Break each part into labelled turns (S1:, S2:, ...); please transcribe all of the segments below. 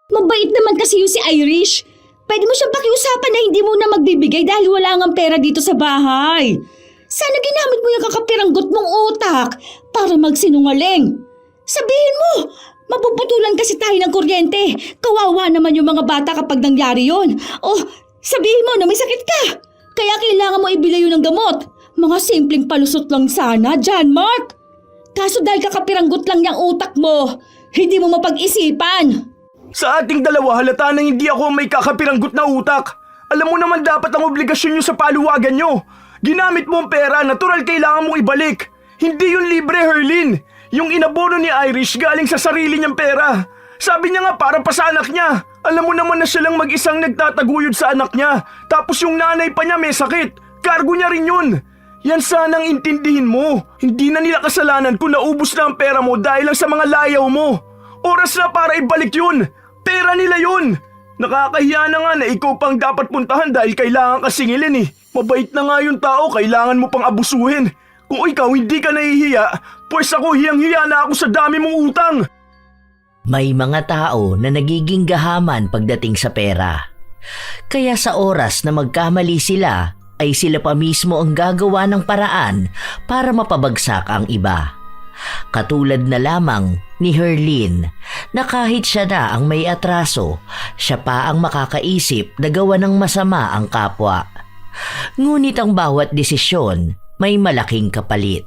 S1: Mabait naman kasi yung si Irish. Pwede mo siyang pakiusapan na hindi mo na magbibigay dahil wala ngang pera dito sa bahay. Sana ginamit mo yung kakapiranggot mong utak para magsinungaling. Sabihin mo, mapuputulan kasi tayo ng kuryente. Kawawa naman yung mga bata kapag nangyari yun. O, sabihin mo na may sakit ka. Kaya kailangan mo ibili yun ng gamot. Mga simpleng palusot lang sana, John Mark. Kaso dahil kakapiranggot lang yung utak mo, hindi mo mapag-isipan.
S2: Sa ating dalawa halata na hindi ako may kakapiranggot na utak. Alam mo naman dapat ang obligasyon nyo sa paluwagan nyo. Ginamit mo ang pera, natural kailangan mong ibalik. Hindi yun libre, Herlin. Yung inabono ni Irish galing sa sarili niyang pera. Sabi niya nga para pa sa anak niya. Alam mo naman na siya lang mag-isang nagtataguyod sa anak niya. Tapos yung nanay pa niya may sakit. Kargo niya rin yun. Yan sanang intindihin mo. Hindi na nila kasalanan kung naubos na ang pera mo dahil lang sa mga layaw mo. Oras na para ibalik yun. Pera nila yun. Nakakahiya na nga na ikaw pang dapat puntahan dahil kailangan ka singilin eh. Mabait na nga yung tao, kailangan mo pang abusuhin. Kung ikaw hindi ka nahihiya, pues ako hiyang-hiya na ako sa dami mong utang.
S3: May mga tao na nagiging gahaman pagdating sa pera. Kaya sa oras na magkamali sila, ay sila pa mismo ang gagawa ng paraan para mapabagsak ang iba. Katulad na lamang ni Herlin na kahit siya na ang may atraso, siya pa ang makakaisip na gawa ng masama ang kapwa. Ngunit ang bawat desisyon may malaking kapalit.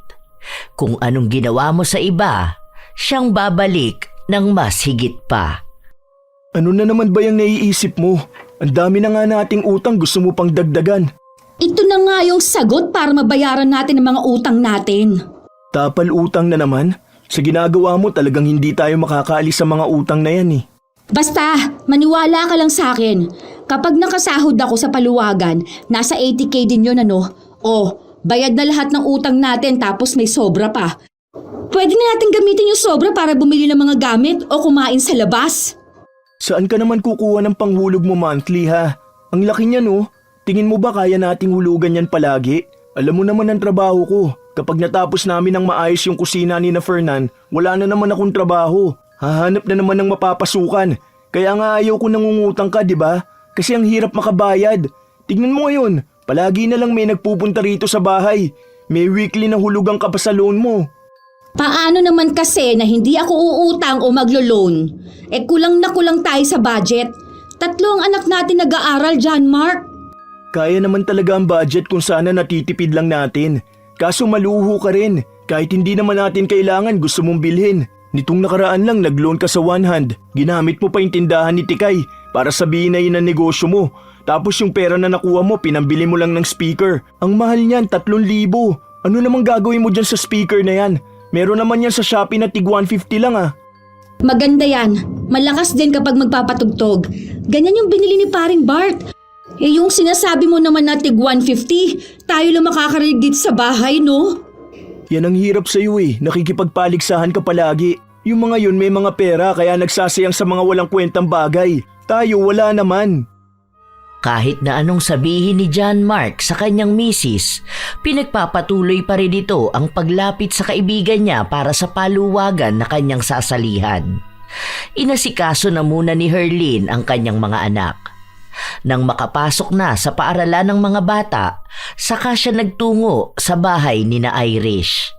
S3: Kung anong ginawa mo sa iba, siyang babalik ng mas higit pa.
S2: Ano na naman ba yung naiisip mo? Ang dami na nga nating utang, gusto mo pang dagdagan.
S1: Ito na nga yung sagot para mabayaran natin ang mga utang natin.
S2: Tapal utang na naman? Sa ginagawa mo talagang hindi tayo makakaalis sa mga utang na yan eh.
S1: Basta, maniwala ka lang sa akin. Kapag nakasahod ako sa paluwagan, nasa 80K din yun ano. O, bayad na lahat ng utang natin tapos may sobra pa. Pwede na natin gamitin yung sobra para bumili ng mga gamit o kumain sa labas.
S2: Saan ka naman kukuha ng panghulog mo monthly ha? Ang laki niya no? Tingin mo ba kaya nating hulugan yan palagi? Alam mo naman ang trabaho ko. Kapag natapos namin ng maayos yung kusina ni na Fernan, wala na naman akong trabaho. Hahanap na naman ng mapapasukan. Kaya nga ayaw ko nangungutang ka, di ba? Kasi ang hirap makabayad. Tingnan mo ngayon, palagi na lang may nagpupunta rito sa bahay. May weekly na hulugan ka pa sa loan mo.
S1: Paano naman kasi na hindi ako uutang o maglo-loan? Kulang na kulang tayo sa budget. 3 ang anak natin nag-aaral, John Mark.
S2: Kaya naman talaga ang budget kung sana natitipid lang natin. Kaso maluho ka rin. Kahit hindi naman natin kailangan gusto mong bilhin. Nitong nakaraan lang nag-loan ka sa one hand. Ginamit mo pa yung tindahan ni Tikay para sabihin na yun ang negosyo mo. Tapos yung pera na nakuha mo pinambili mo lang ng speaker. Ang mahal niyan, 3,000. Ano namang gagawin mo dyan sa speaker na yan? Meron naman yan sa Shopee na tig 150 lang ah.
S1: Maganda yan. Malakas din kapag magpapatugtog. Ganyan yung binili ni paring Bart. Yung sinasabi mo naman na tig 150, tayo lang makakarinig dito sa bahay, no?
S2: Yan ang hirap sa'yo eh, nakikipagpaligsahan ka palagi. Yung mga yun may mga pera kaya nagsasayang sa mga walang kwentang bagay. Tayo wala naman.
S3: Kahit na anong sabihin ni John Mark sa kanyang misis, pinagpapatuloy pa rin ito ang paglapit sa kaibigan niya para sa paluwagan na kanyang sasalihan. Inasikaso na muna ni Herlin ang kanyang mga anak. Nang makapasok na sa paaralan ng mga bata, saka siya nagtungo sa bahay ni na Irish.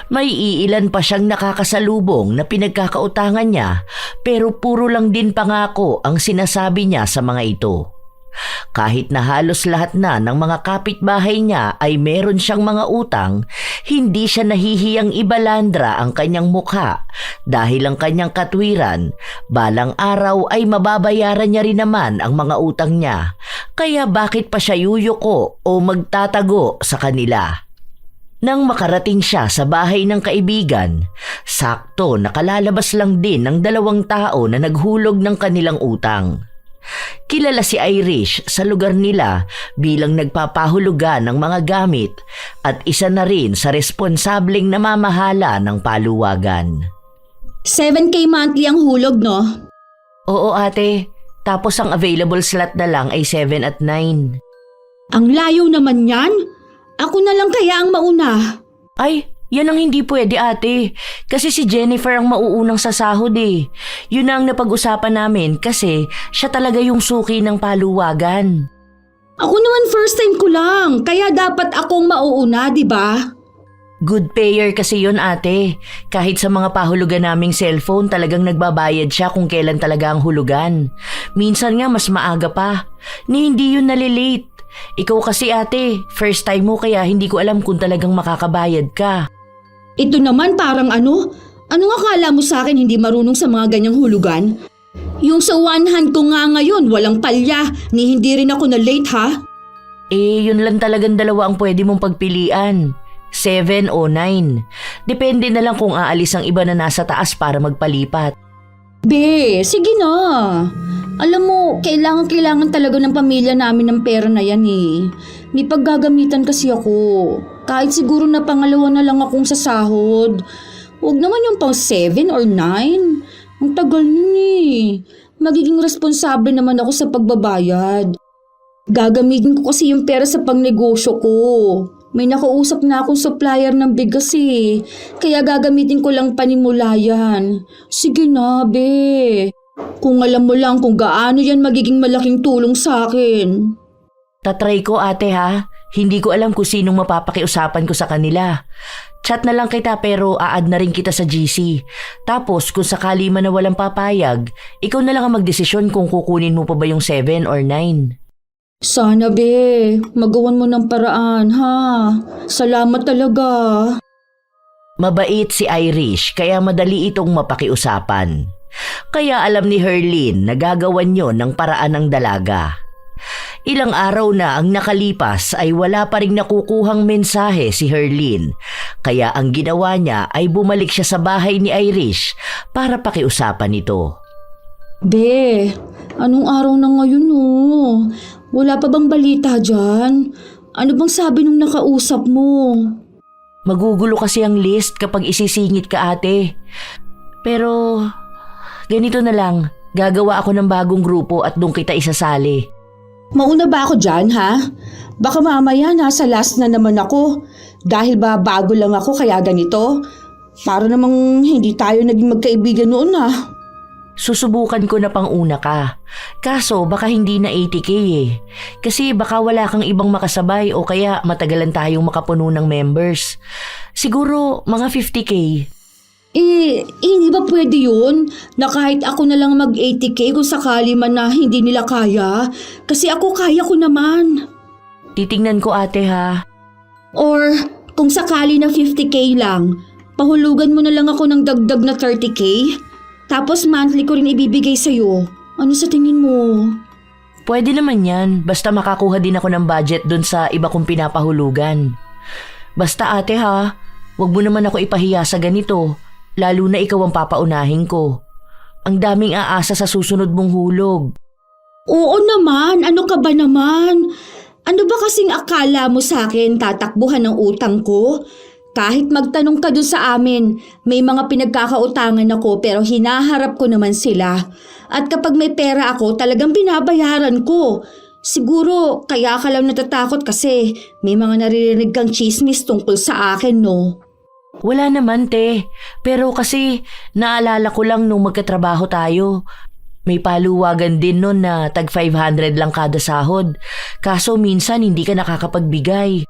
S3: May iilan pa siyang nakakasalubong na pinagkakautangan niya pero puro lang din pangako ang sinasabi niya sa mga ito. Kahit na halos lahat na ng mga kapitbahay niya ay meron siyang mga utang, hindi siya nahihiyang ibalandra ang kanyang mukha dahil ang kanyang katwiran, balang araw ay mababayaran niya rin naman ang mga utang niya, kaya bakit pa siya yuyuko o magtatago sa kanila? Nang makarating siya sa bahay ng kaibigan, sakto nakalalabas lang din ng 2 tao na naghulog ng kanilang utang. Kilala si Irish sa lugar nila bilang nagpapahulugan ng mga gamit at isa na rin sa responsableng namamahala ng paluwagan.
S1: 7K monthly ang hulog, no?
S3: Oo ate, tapos ang available slot na lang ay 7 at 9.
S1: Ang layo naman yan. Ako na lang kaya ang mauna.
S3: Ay, Yan ang hindi pwede ate. Kasi si Jennifer ang mauunang sasahod eh. Yun ang napag-usapan namin kasi siya talaga yung suki ng paluwagan.
S1: Ako naman first time ko lang, kaya dapat akong mauuna, di ba?
S3: Good payer kasi yun ate. Kahit sa mga pahulugan naming cellphone talagang nagbabayad siya kung kailan talaga ang hulugan. Minsan nga mas maaga pa. Ni hindi yun nalilate. Ikaw kasi ate, first time mo kaya hindi ko alam kung talagang makakabayad ka.
S1: Ito naman parang ano? Anong akala mo sa akin hindi marunong sa mga ganyang hulugan? Yung sa one hand ko nga ngayon, walang palya, ni hindi rin ako na late ha?
S3: Yun lang talagang dalawa ang pwede mong pagpilian. 7 o 9. Depende na lang kung aalis ang iba na nasa taas para magpalipat.
S1: Be, sige na. Alam mo, kailangan talaga ng pamilya namin ng pera na yan eh. May paggagamitan kasi ako. Kahit siguro na pangalawa na lang akong sasahod. Huwag naman yung pang 7 or 9. Ang tagal nun eh. Magiging responsable naman ako sa pagbabayad. Gagamitin ko kasi yung pera sa pangnegosyo ko. May nakausap na akong supplier ng bigas eh. Kaya gagamitin ko lang panimulayan. Sige na, be. Kung alam mo lang kung gaano yan magiging malaking tulong sa akin.
S3: Tatry ko ate ha. Hindi ko alam kung sinong mapapakiusapan ko sa kanila. Chat na lang kita pero a-add na rin kita sa GC. Tapos kung sakali man na walang papayag, ikaw na lang ang magdesisyon kung kukunin mo pa ba yung 7 or 9.
S1: Sana be, magawan mo ng paraan ha. Salamat talaga.
S3: Mabait si Irish kaya madali itong mapakiusapan. Kaya alam ni Herlin na gagawan yon ng paraan ng dalaga. Ilang araw na ang nakalipas ay wala pa ring nakukuhang mensahe si Herlin. Kaya ang ginawa niya ay bumalik siya sa bahay ni Irish para pakiusapan ito.
S1: Be, anong araw na ngayon oh? Wala pa bang balita dyan? Ano bang sabi nung nakausap mo?
S3: Magugulo kasi ang list kapag isisingit ka ate. Pero ganito na lang, gagawa ako ng bagong grupo at doon kita isasali.
S1: Mauna ba ako dyan ha? Baka mamaya nasa last na naman ako. Dahil ba bago lang ako kaya ganito? Para namang hindi tayo naging magkaibigan noon ah.
S3: Susubukan ko na pang una ka. Kaso baka hindi na 80k eh. Kasi baka wala kang ibang makasabay o kaya matagalan tayong makapuno ng members. Siguro mga 50k.
S1: Hindi ba pwede yun? Na kahit ako na lang mag-80k kung sakali man na hindi nila kaya? Kasi ako kaya ko naman.
S3: Titingnan ko ate ha.
S1: Or kung sakali na 50k lang, pahulugan mo na lang ako ng dagdag na 30k? Tapos monthly ko rin ibibigay sa'yo. Ano sa tingin mo?
S3: Pwede naman yan. Basta makakuha din ako ng budget dun sa iba kong pinapahulugan. Basta ate ha, wag mo naman ako ipahiya sa ganito. Lalo na ikaw ang papaunahin ko. Ang daming aasa sa susunod mong hulog.
S1: Oo naman, ano ka ba naman? Ano ba kasing akala mo sa akin tatakbuhan ng utang ko? Kahit magtanong ka dun sa amin, may mga pinagkakautangan ako pero hinaharap ko naman sila. At kapag may pera ako, talagang binabayaran ko. Siguro kaya ka lang natatakot kasi may mga naririnig kang chismis tungkol sa akin, no?
S3: Wala naman te, pero kasi naalala ko lang nung magkatrabaho tayo. May paluwagan din nun na tag 500 lang kada sahod. Kaso minsan hindi ka nakakapagbigay.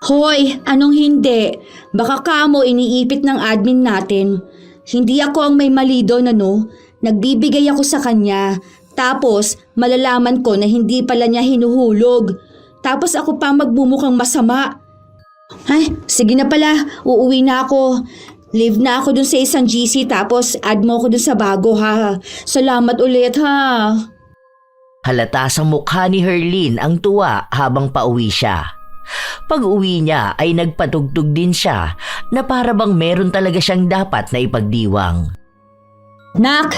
S1: Hoy, anong hindi? Baka kamo iniipit ng admin natin. Hindi ako ang may mali doon, ano? Nagbibigay ako sa kanya. Tapos, malalaman ko na hindi pala niya hinuhulog. Tapos ako pa magbumukhang masama. Ay, sige na pala. Uuwi na ako. Leave na ako dun sa isang GC tapos add mo ako dun sa bago ha. Salamat ulit ha.
S3: Halata sa mukha ni Herlin ang tuwa habang pauwi siya. Pag-uwi niya ay nagpatugtog din siya na para bang meron talaga siyang dapat na ipagdiwang.
S1: Nak,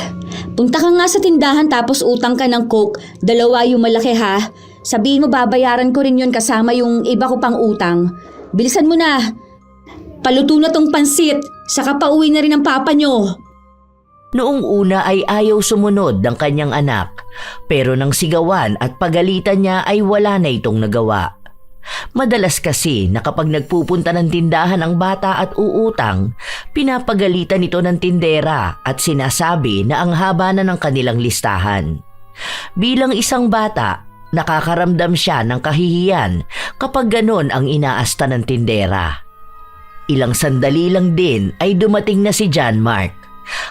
S1: punta ka nga sa tindahan tapos utang ka ng Coke. 2 yung malaki ha. Sabihin mo babayaran ko rin yun kasama yung iba ko pang utang. Bilisan mo na. Paluto na tong pansit. Saka pauwi na rin ang papa nyo.
S3: Noong una ay ayaw sumunod ng kanyang anak. Pero nang sigawan at pagalitan niya ay wala na itong nagawa. Madalas kasi na kapag nagpupunta ng tindahan ang bata at uutang, pinapagalitan ito ng tindera at sinasabi na ang haba na ng kanilang listahan. Bilang isang bata, nakakaramdam siya ng kahihiyan kapag ganon ang inaasta ng tindera. Ilang sandali lang din ay dumating na si John Mark.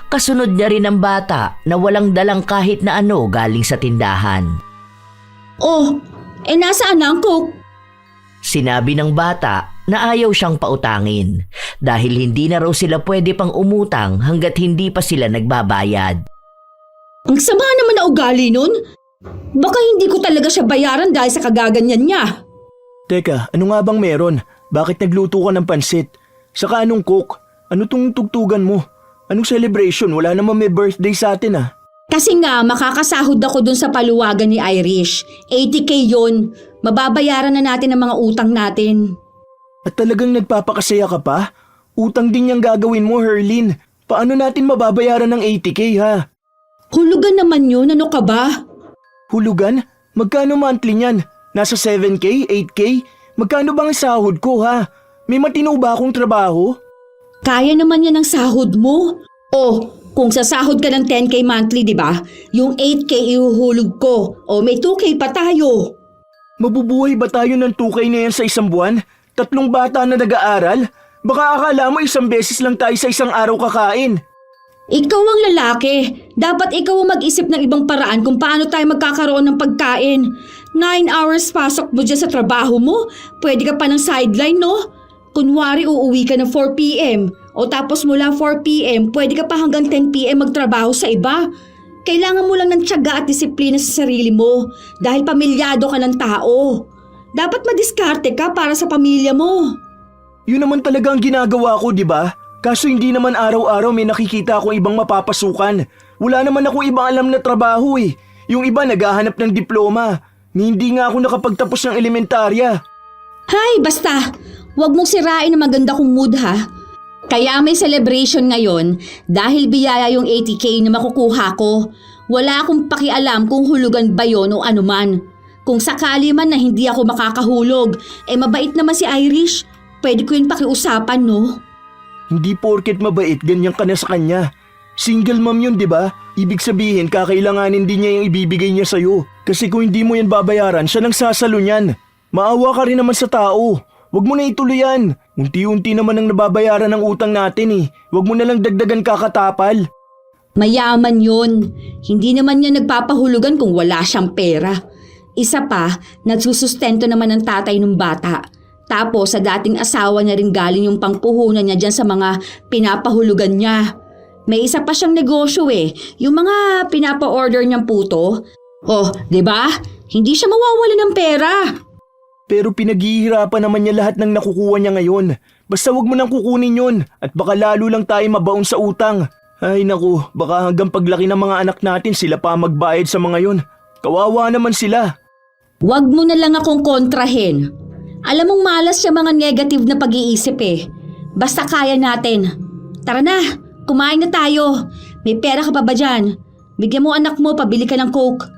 S3: Kasunod niya rin ang bata na walang dalang kahit na ano galing sa tindahan.
S1: Oh, nasaan na ang Coke?
S3: Sinabi ng bata na ayaw siyang pautangin dahil hindi na raw sila pwede pang umutang hanggat hindi pa sila nagbabayad.
S1: Ang sama naman na ugali nun. Baka hindi ko talaga siya bayaran dahil sa kagaganyan niya.
S2: Teka, ano nga bang meron? Bakit nagluto ka ng pansit? Saka anong coke? Ano tong tugtugan mo? Anong celebration? Wala naman may birthday sa atin ah.
S1: Kasi nga, makakasahod ako dun sa paluwagan ni Irish. 80K yun. Mababayaran na natin ang mga utang natin.
S2: At talagang nagpapakasaya ka pa? Utang din yung gagawin mo, Herlin. Paano natin mababayaran ng 80K ha?
S1: Hulugan naman yun, ano ka ba?
S2: Hulugan? Magkano monthly niyan? Nasa 7K? 8K? Magkano bang sahod ko ha? May matino ba akong trabaho?
S1: Kaya naman yan ang sahod mo. Oh, kung sasahod ka ng 10K monthly, di ba? Yung 8K ihuhulog ko. O may 2K pa tayo.
S2: Mabubuhay ba tayo ng 2K na yan sa isang buwan? 3 bata na nag-aaral? Baka akala mo isang beses lang tayo sa isang araw kakain.
S1: Ikaw ang lalaki. Dapat ikaw ang mag-isip ng ibang paraan kung paano tayo magkakaroon ng pagkain. 9 hours pasok mo dyan sa trabaho mo. Pwede ka pa ng sideline, no? Kunwari uuwi ka ng 4 p.m. O tapos mula 4 p.m. pwede ka pa hanggang 10 p.m. magtrabaho sa iba. Kailangan mo lang ng tiyaga at disiplina sa sarili mo dahil pamilyado ka ng tao. Dapat madiskarte ka para sa pamilya mo.
S2: Yun naman talaga ang ginagawa ko, di ba? Kaso hindi naman araw-araw may nakikita akong ibang mapapasukan. Wala naman akong ibang alam na trabaho eh. Yung iba naghahanap ng diploma. Hindi nga ako nakapagtapos ng elementarya.
S1: Hay, basta. Huwag mong sirain ang maganda kong mood ha. Kaya may celebration ngayon dahil biyaya yung 80K na makukuha ko. Wala akong pakialam kung hulugan ba yon o anuman. Kung sakali man na hindi ako makakahulog, mabait naman si Irish. Pwede ko yun pakiusapan, no?
S2: Hindi porket mabait, ganyan ka na sa kanya. Single mom yun, di ba? Ibig sabihin, kakailanganin din niya yung ibibigay niya sa'yo. Kasi kung hindi mo yan babayaran, siya nang sasalo niyan. Maawa ka rin naman sa tao. Huwag mo na ituloy yan. Unti-unti naman ang nababayaran ng utang natin eh. Huwag mo na lang dagdagan kakatapal.
S1: Mayaman yun. Hindi naman niya nagpapahulugan kung wala siyang pera. Isa pa, nagsusustento naman ng tatay ng bata. Tapos sa dating asawa niya rin galing yung pangpuhunan niya dyan sa mga pinapahulugan niya. May isa pa siyang negosyo eh, yung mga pinapa-order niyang puto. Oh, di ba? Hindi siya mawawala ng pera.
S2: Pero pinaghihirapan naman niya lahat ng nakukuha niya ngayon. Basta wag mo nang kukunin yun at baka lalo lang tayo mabaon sa utang. Ay naku, baka hanggang paglaki ng mga anak natin sila pa magbayad sa mga yun. Kawawa naman sila.
S1: Wag mo na lang akong kontrahin. Alam mong malas siya mga negative na pag-iisip eh. Basta kaya natin. Tara na, kumain na tayo. May pera ka pa ba dyan? Bigyan mo anak mo, pabili ka ng Coke.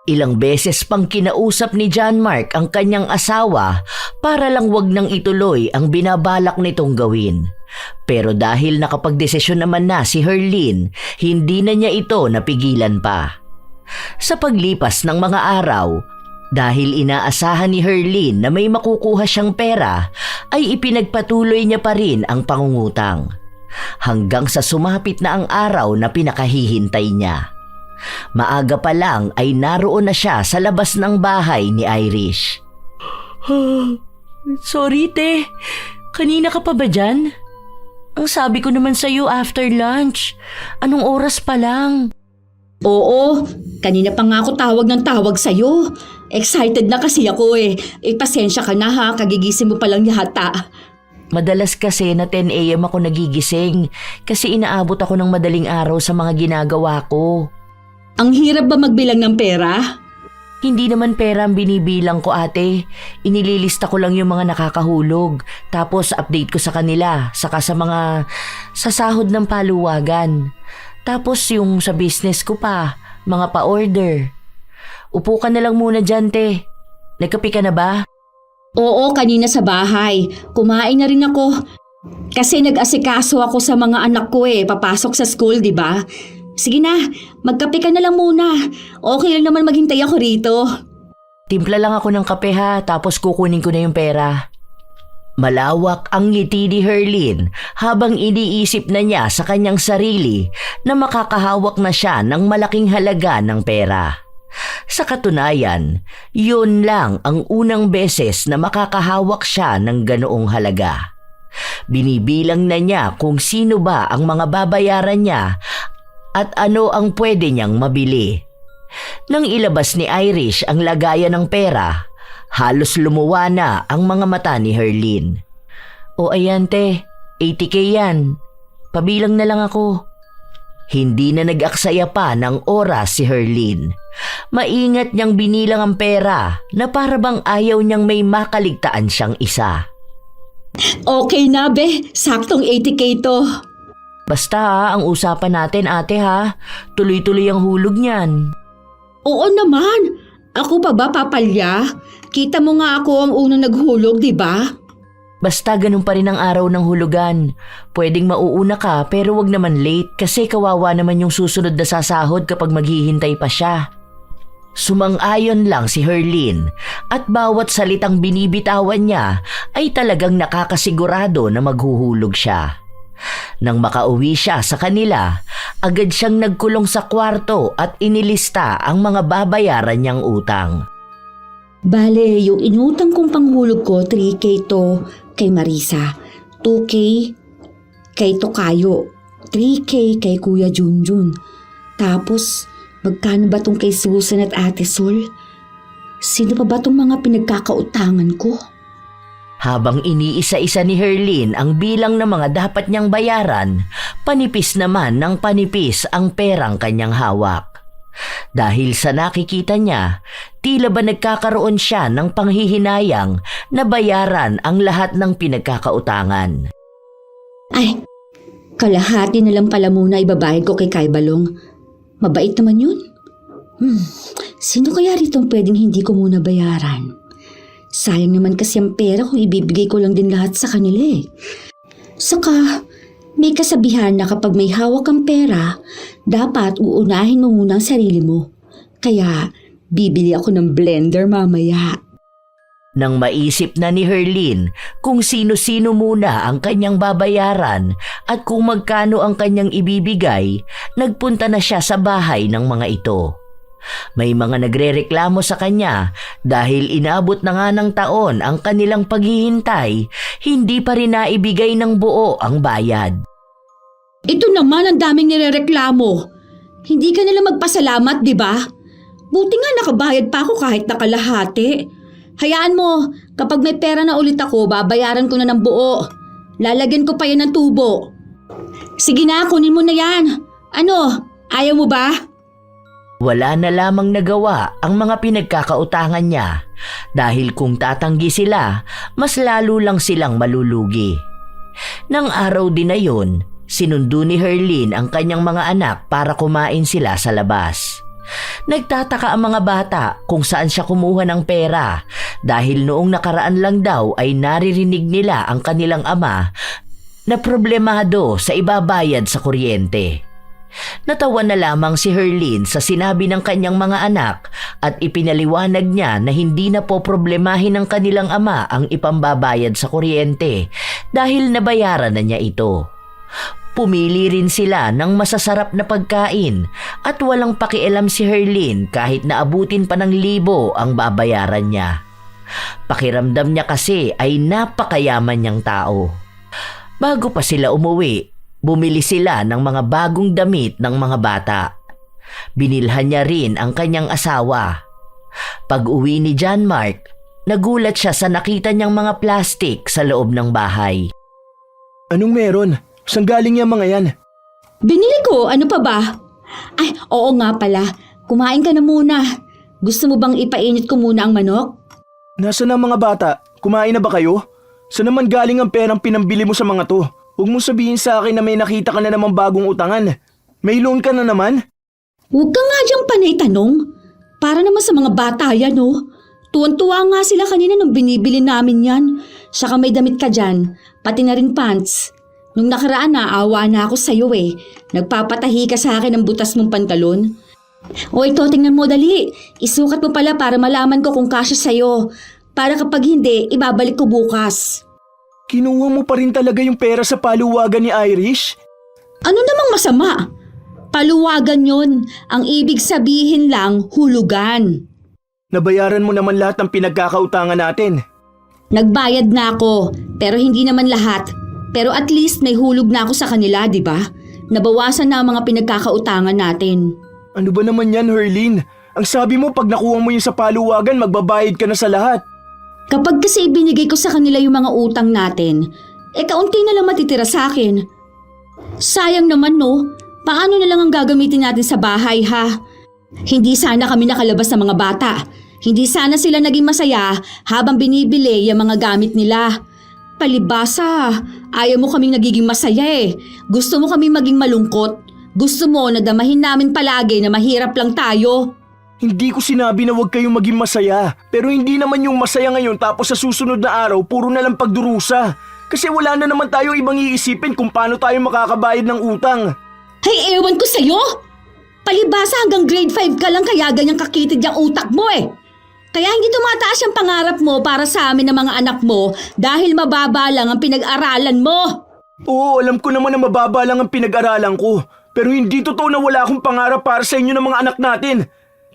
S3: Ilang beses pang kinausap ni John Mark ang kanyang asawa para lang wag nang ituloy ang binabalak nitong gawin. Pero dahil nakapagdesisyon naman na si Herlin, hindi na niya ito napigilan pa. Sa paglipas ng mga araw, dahil inaasahan ni Herlin na may makukuha siyang pera, ay ipinagpatuloy niya pa rin ang pangungutang. Hanggang sa sumapit na ang araw na pinakahihintay niya. Maaga pa lang ay naroon na siya sa labas ng bahay ni Irish. Sorry, te. Kanina ka pa ba dyan? Ang sabi ko naman sa'yo after lunch. Anong oras pa lang?
S1: Oo, kanina pa nga ako tawag ng tawag sa'yo. Excited na kasi ako eh. Pasensya ka na ha, kagigising mo pa lang yata.
S3: Madalas kasi na 10 a.m. ako nagigising kasi inaabot ako ng madaling araw sa mga ginagawa ko.
S1: Ang hirap ba magbilang ng pera?
S3: Hindi naman pera ang binibilang ko, ate. Inililista ko lang yung mga nakakahulog. Tapos update ko sa kanila, saka sa mga sasahod ng paluwagan. Tapos yung sa business ko pa, mga pa-order. Upo ka na lang muna dyan, te. Nagkape ka na ba?
S1: Oo, kanina sa bahay. Kumain na rin ako. Kasi nag-asikaso ako sa mga anak ko papasok sa school, di ba? Sige na, magkape ka na lang muna. Okay lang naman maghintay ako rito.
S3: Timpla lang ako ng kape ha, tapos kukunin ko na yung pera. Malawak ang ngiti ni Herlin habang iniisip na niya sa kanyang sarili na makakahawak na siya ng malaking halaga ng pera. Sa katunayan, yun lang ang unang beses na makakahawak siya ng ganoong halaga. Binibilang na niya kung sino ba ang mga babayaran niya at ano ang pwede niyang mabili. Nang ilabas ni Irish ang lagayan ng pera, halos lumuwa na ang mga mata ni Herlin. O ayan te, 80k yan. Pabilang na lang ako. Hindi na nag-aksaya pa ng oras si Herlin. Maingat niyang binilang ang pera na para bang ayaw niyang may makaligtaan siyang isa.
S1: Okay na be, saktong 80k to.
S3: Basta ang usapan natin ate ha, tuloy-tuloy ang hulog niyan.
S1: Oo naman, ako pa ba papalya? Kita mo nga ako ang unang naghulog, di ba?
S3: Basta ganun pa rin ang araw ng hulugan. Pwedeng mauuna ka pero wag naman late kasi kawawa naman yung susunod na sasahod kapag maghihintay pa siya. Sumang-ayon lang si Herlin at bawat salitang binibitawan niya ay talagang nakakasigurado na maghuhulog siya. Nang makauwi siya sa kanila, agad siyang nagkulong sa kwarto at inilista ang mga babayaran niyang utang.
S1: Bale, yung inutang kong panghulog ko, 3k to kay Marisa, 2k kay Tokayo, 3k kay Kuya Junjun. Tapos, magkano ba tong kay Susan at Ate Sol? Sino pa ba tong mga pinagkakautangan ko?
S3: Habang iniisa-isa ni Herlin ang bilang ng mga dapat niyang bayaran, panipis naman ng panipis ang perang kanyang hawak. Dahil sa nakikita niya, tila ba nagkakaroon siya ng panghihinayang na bayaran ang lahat ng pinagkakautangan.
S1: Ay, kalahati na lang pala muna ibabayad ko kay Kaibalong. Mabait naman yun. Sino kaya rito pwedeng hindi ko muna bayaran? Sayang naman kasi ang pera kung ibibigay ko lang din lahat sa kanila Saka, may kasabihan na kapag may hawak kang pera, dapat uunahin mo muna ang sarili mo. Kaya, bibili ako ng blender mamaya.
S3: Nang maisip na ni Herlin kung sino-sino muna ang kanyang babayaran at kung magkano ang kanyang ibibigay, nagpunta na siya sa bahay ng mga ito. May mga nagrereklamo sa kanya dahil inabot na nga ng taon ang kanilang paghihintay, hindi pa rin naibigay ng buo ang bayad.
S1: Ito naman ang daming nirereklamo. Hindi ka nila magpasalamat, di ba? Buti nga nakabayad pa ako kahit nakalahati. Hayaan mo, kapag may pera na ulit ako, babayaran ko na ng buo. Lalagyan ko pa yan ng tubo. Sige na, kunin mo na yan. Ano, ayaw mo ba?
S3: Wala na lamang nagawa ang mga pinagkakautangan niya dahil kung tatanggi sila, mas lalo lang silang malulugi. Nang araw din na yun, sinundo ni Herlin ang kanyang mga anak para kumain sila sa labas. Nagtataka ang mga bata kung saan siya kumuha ng pera dahil noong nakaraan lang daw ay naririnig nila ang kanilang ama na problemado sa ibabayad sa kuryente. Natawa na lamang si Herlin sa sinabi ng kanyang mga anak at ipinaliwanag niya na hindi na po problemahin ng kanilang ama ang ipambabayad sa kuryente dahil nabayaran na niya ito. Pumili rin sila ng masasarap na pagkain at walang pakialam si Herlin kahit naabutin pa ng 1,000 ang babayaran niya. Pakiramdam niya kasi ay napakayaman niyang tao. Bago pa sila umuwi, bumili sila ng mga bagong damit ng mga bata. Binilhan niya rin ang kanyang asawa. Pag-uwi ni John Mark, nagulat siya sa nakita niyang mga plastik sa loob ng bahay.
S2: Anong meron? Saan galing yung mga yan?
S1: Binili ko, ano pa ba? Ay, oo nga pala. Kumain ka na muna. Gusto mo bang ipainit ko muna ang manok?
S2: Nasaan ang mga bata? Kumain na ba kayo? Saan naman galing ang perang pinambili mo sa mga to? Huwag mo sabihin sa akin na may nakita ka na namang bagong utangan. May loan ka na naman?
S1: Huwag ka nga diyang panay tanong. Para naman sa mga bata yan, oh. Tuwan-tuwa nga sila kanina nung binibili namin yan. Saka may damit ka dyan, pati na rin pants. Nung nakaraan naawa na ako sa'yo eh. Nagpapatahi ka sa akin ng butas mong pantalon. O ito, tingnan mo dali. Isukat mo pala para malaman ko kung kasya sa'yo. Para kapag hindi, ibabalik ko bukas.
S2: Kinuha mo pa rin talaga yung pera sa paluwagan ni Irish?
S1: Ano namang masama? Paluwagan yon. Ang ibig sabihin lang, hulugan.
S2: Nabayaran mo naman lahat ng pinagkakautangan natin.
S1: Nagbayad na ako, pero hindi naman lahat. Pero at least may hulog na ako sa kanila, di ba? Nabawasan na ang mga pinagkakautangan natin.
S2: Ano ba naman yan, Herlin? Ang sabi mo pag nakuha mo yung sa paluwagan, magbabayad ka na sa lahat.
S1: Kapag kasi ibinigay ko sa kanila yung mga utang natin, kaunti na lang matitira sa akin. Sayang naman no, paano na lang ang gagamitin natin sa bahay ha? Hindi sana kami nakalabas ng mga bata. Hindi sana sila naging masaya habang binibili yung mga gamit nila. Palibasa, ayaw mo kaming nagiging masaya eh. Gusto mo kaming maging malungkot. Gusto mo na damahin namin palagi na mahirap lang tayo.
S2: Hindi ko sinabi na huwag kayong maging masaya. Pero hindi naman yung masaya ngayon tapos sa susunod na araw puro na lang pagdurusa. Kasi wala na naman tayo ibang iisipin kung paano tayo makakabayad ng utang.
S1: Hey, ewan ko sa'yo! Palibasa hanggang grade 5 ka lang kaya ganyang kakitid yung utak mo eh. Kaya hindi tumataas yung pangarap mo para sa amin ng mga anak mo dahil mababa lang ang pinag-aralan mo.
S2: Oo, alam ko naman na mababa lang ang pinag-aralan ko. Pero hindi totoo na wala akong pangarap para sa inyo ng mga anak natin.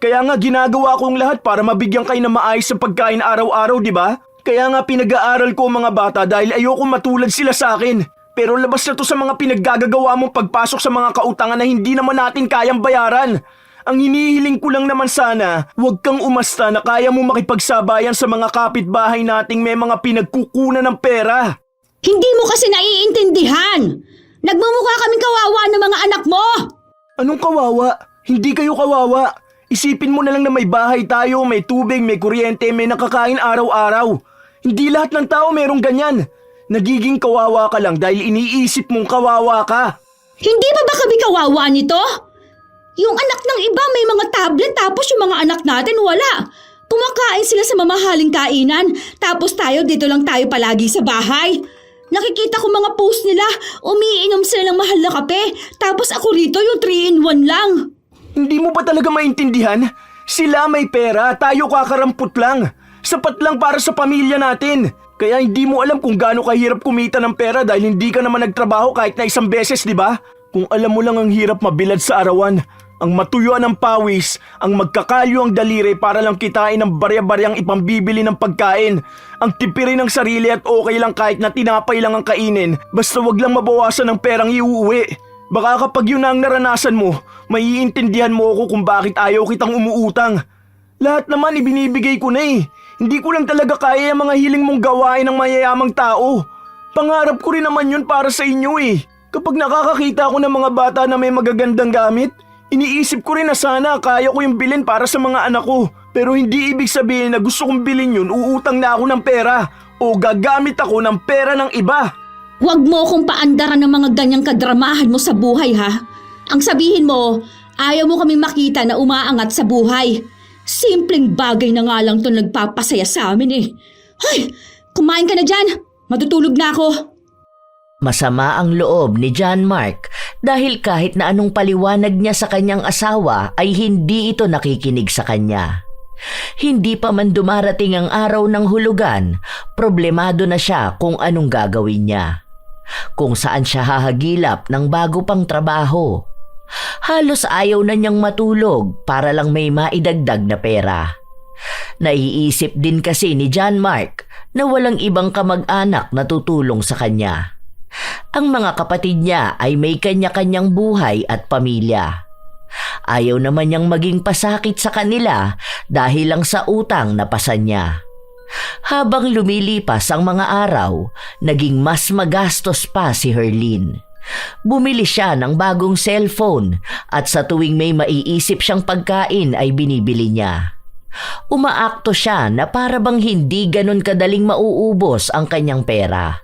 S2: Kaya nga ginagawa ko ang lahat para mabigyan kayo ng maayos sa pagkain araw-araw, di ba? Kaya nga pinag-aaral ko ang mga bata dahil ayoko matulad sila sa akin. Pero labas na to sa mga pinaggagawa mong pagpasok sa mga kautangan na hindi naman natin kayang bayaran. Ang hinihiling ko lang naman sana, huwag kang umasta na kaya mo makipagsabayan sa mga kapitbahay nating may mga pinagkukunan ng pera.
S1: Hindi mo kasi naiintindihan. Nagmumukha kaming kawawa ng mga anak mo.
S2: Anong kawawa? Hindi kayo kawawa. Isipin mo na lang na may bahay tayo, may tubig, may kuryente, may nakakain araw-araw. Hindi lahat ng tao merong ganyan. Nagiging kawawa ka lang dahil iniisip mong kawawa ka.
S1: Hindi ba kami kawawa nito? Yung anak ng iba may mga tablet tapos yung mga anak natin wala. Kumakain sila sa mamahaling kainan tapos tayo dito lang tayo palagi sa bahay. Nakikita ko mga post nila, umiinom sila ng mahal na kape tapos ako rito yung 3-in-1 lang.
S2: Hindi mo ba talaga maintindihan? Sila may pera, tayo kakarampot lang. Sapat lang para sa pamilya natin. Kaya hindi mo alam kung gaano kahirap kumita ng pera dahil hindi ka naman nagtrabaho kahit na isang beses, di ba? Kung alam mo lang ang hirap mabilad sa arawan, ang matuyuan ng pawis, ang magkakalyo ang daliri para lang kitain ng barya-baryang ipambibili ng pagkain, ang tipirin ng sarili at okay lang kahit na tinapay lang ang kainin, basta wag lang mabawasan ng perang iuuwi. Baka kapag yun na ang naranasan mo, maiintindihan mo ako kung bakit ayaw kitang umuutang. Lahat naman ibinibigay ko na eh. Hindi ko lang talaga kaya ang mga hiling mong gawain ng mayayamang tao. Pangarap ko rin naman yun para sa inyo eh. Kapag nakakakita ako ng mga bata na may magagandang gamit, iniisip ko rin na sana kaya ko yung bilhin para sa mga anak ko. Pero hindi ibig sabihin na gusto kong bilhin yun, uutang na ako ng pera o gagamit ako ng pera ng iba.
S1: Huwag mo akong paandaran ng mga ganyang kadramahan mo sa buhay ha. Ang sabihin mo, ayaw mo kaming makita na umaangat sa buhay. Simpleng bagay na nga lang ito nagpapasaya sa amin eh. Ay, kumain ka na dyan. Matutulog na ako.
S3: Masama ang loob ni John Mark dahil kahit na anong paliwanag niya sa kanyang asawa ay hindi ito nakikinig sa kanya. Hindi pa man dumarating ang araw ng hulugan, problemado na siya kung anong gagawin niya. Kung saan siya hahagilap ng bago pang trabaho. Halos ayaw na niyang matulog para lang may maidagdag na pera. Naiisip din kasi ni John Mark na walang ibang kamag-anak na tutulong sa kanya. Ang mga kapatid niya ay may kanya-kanyang buhay at pamilya. Ayaw naman niyang maging pasakit sa kanila dahil lang sa utang na pasan niya. Habang lumilipas ang mga araw, naging mas magastos pa si Herlin. Bumili siya ng bagong cellphone at sa tuwing may maiisip siyang pagkain ay binibili niya. Umaakto siya na para bang hindi ganon kadaling mauubos ang kanyang pera.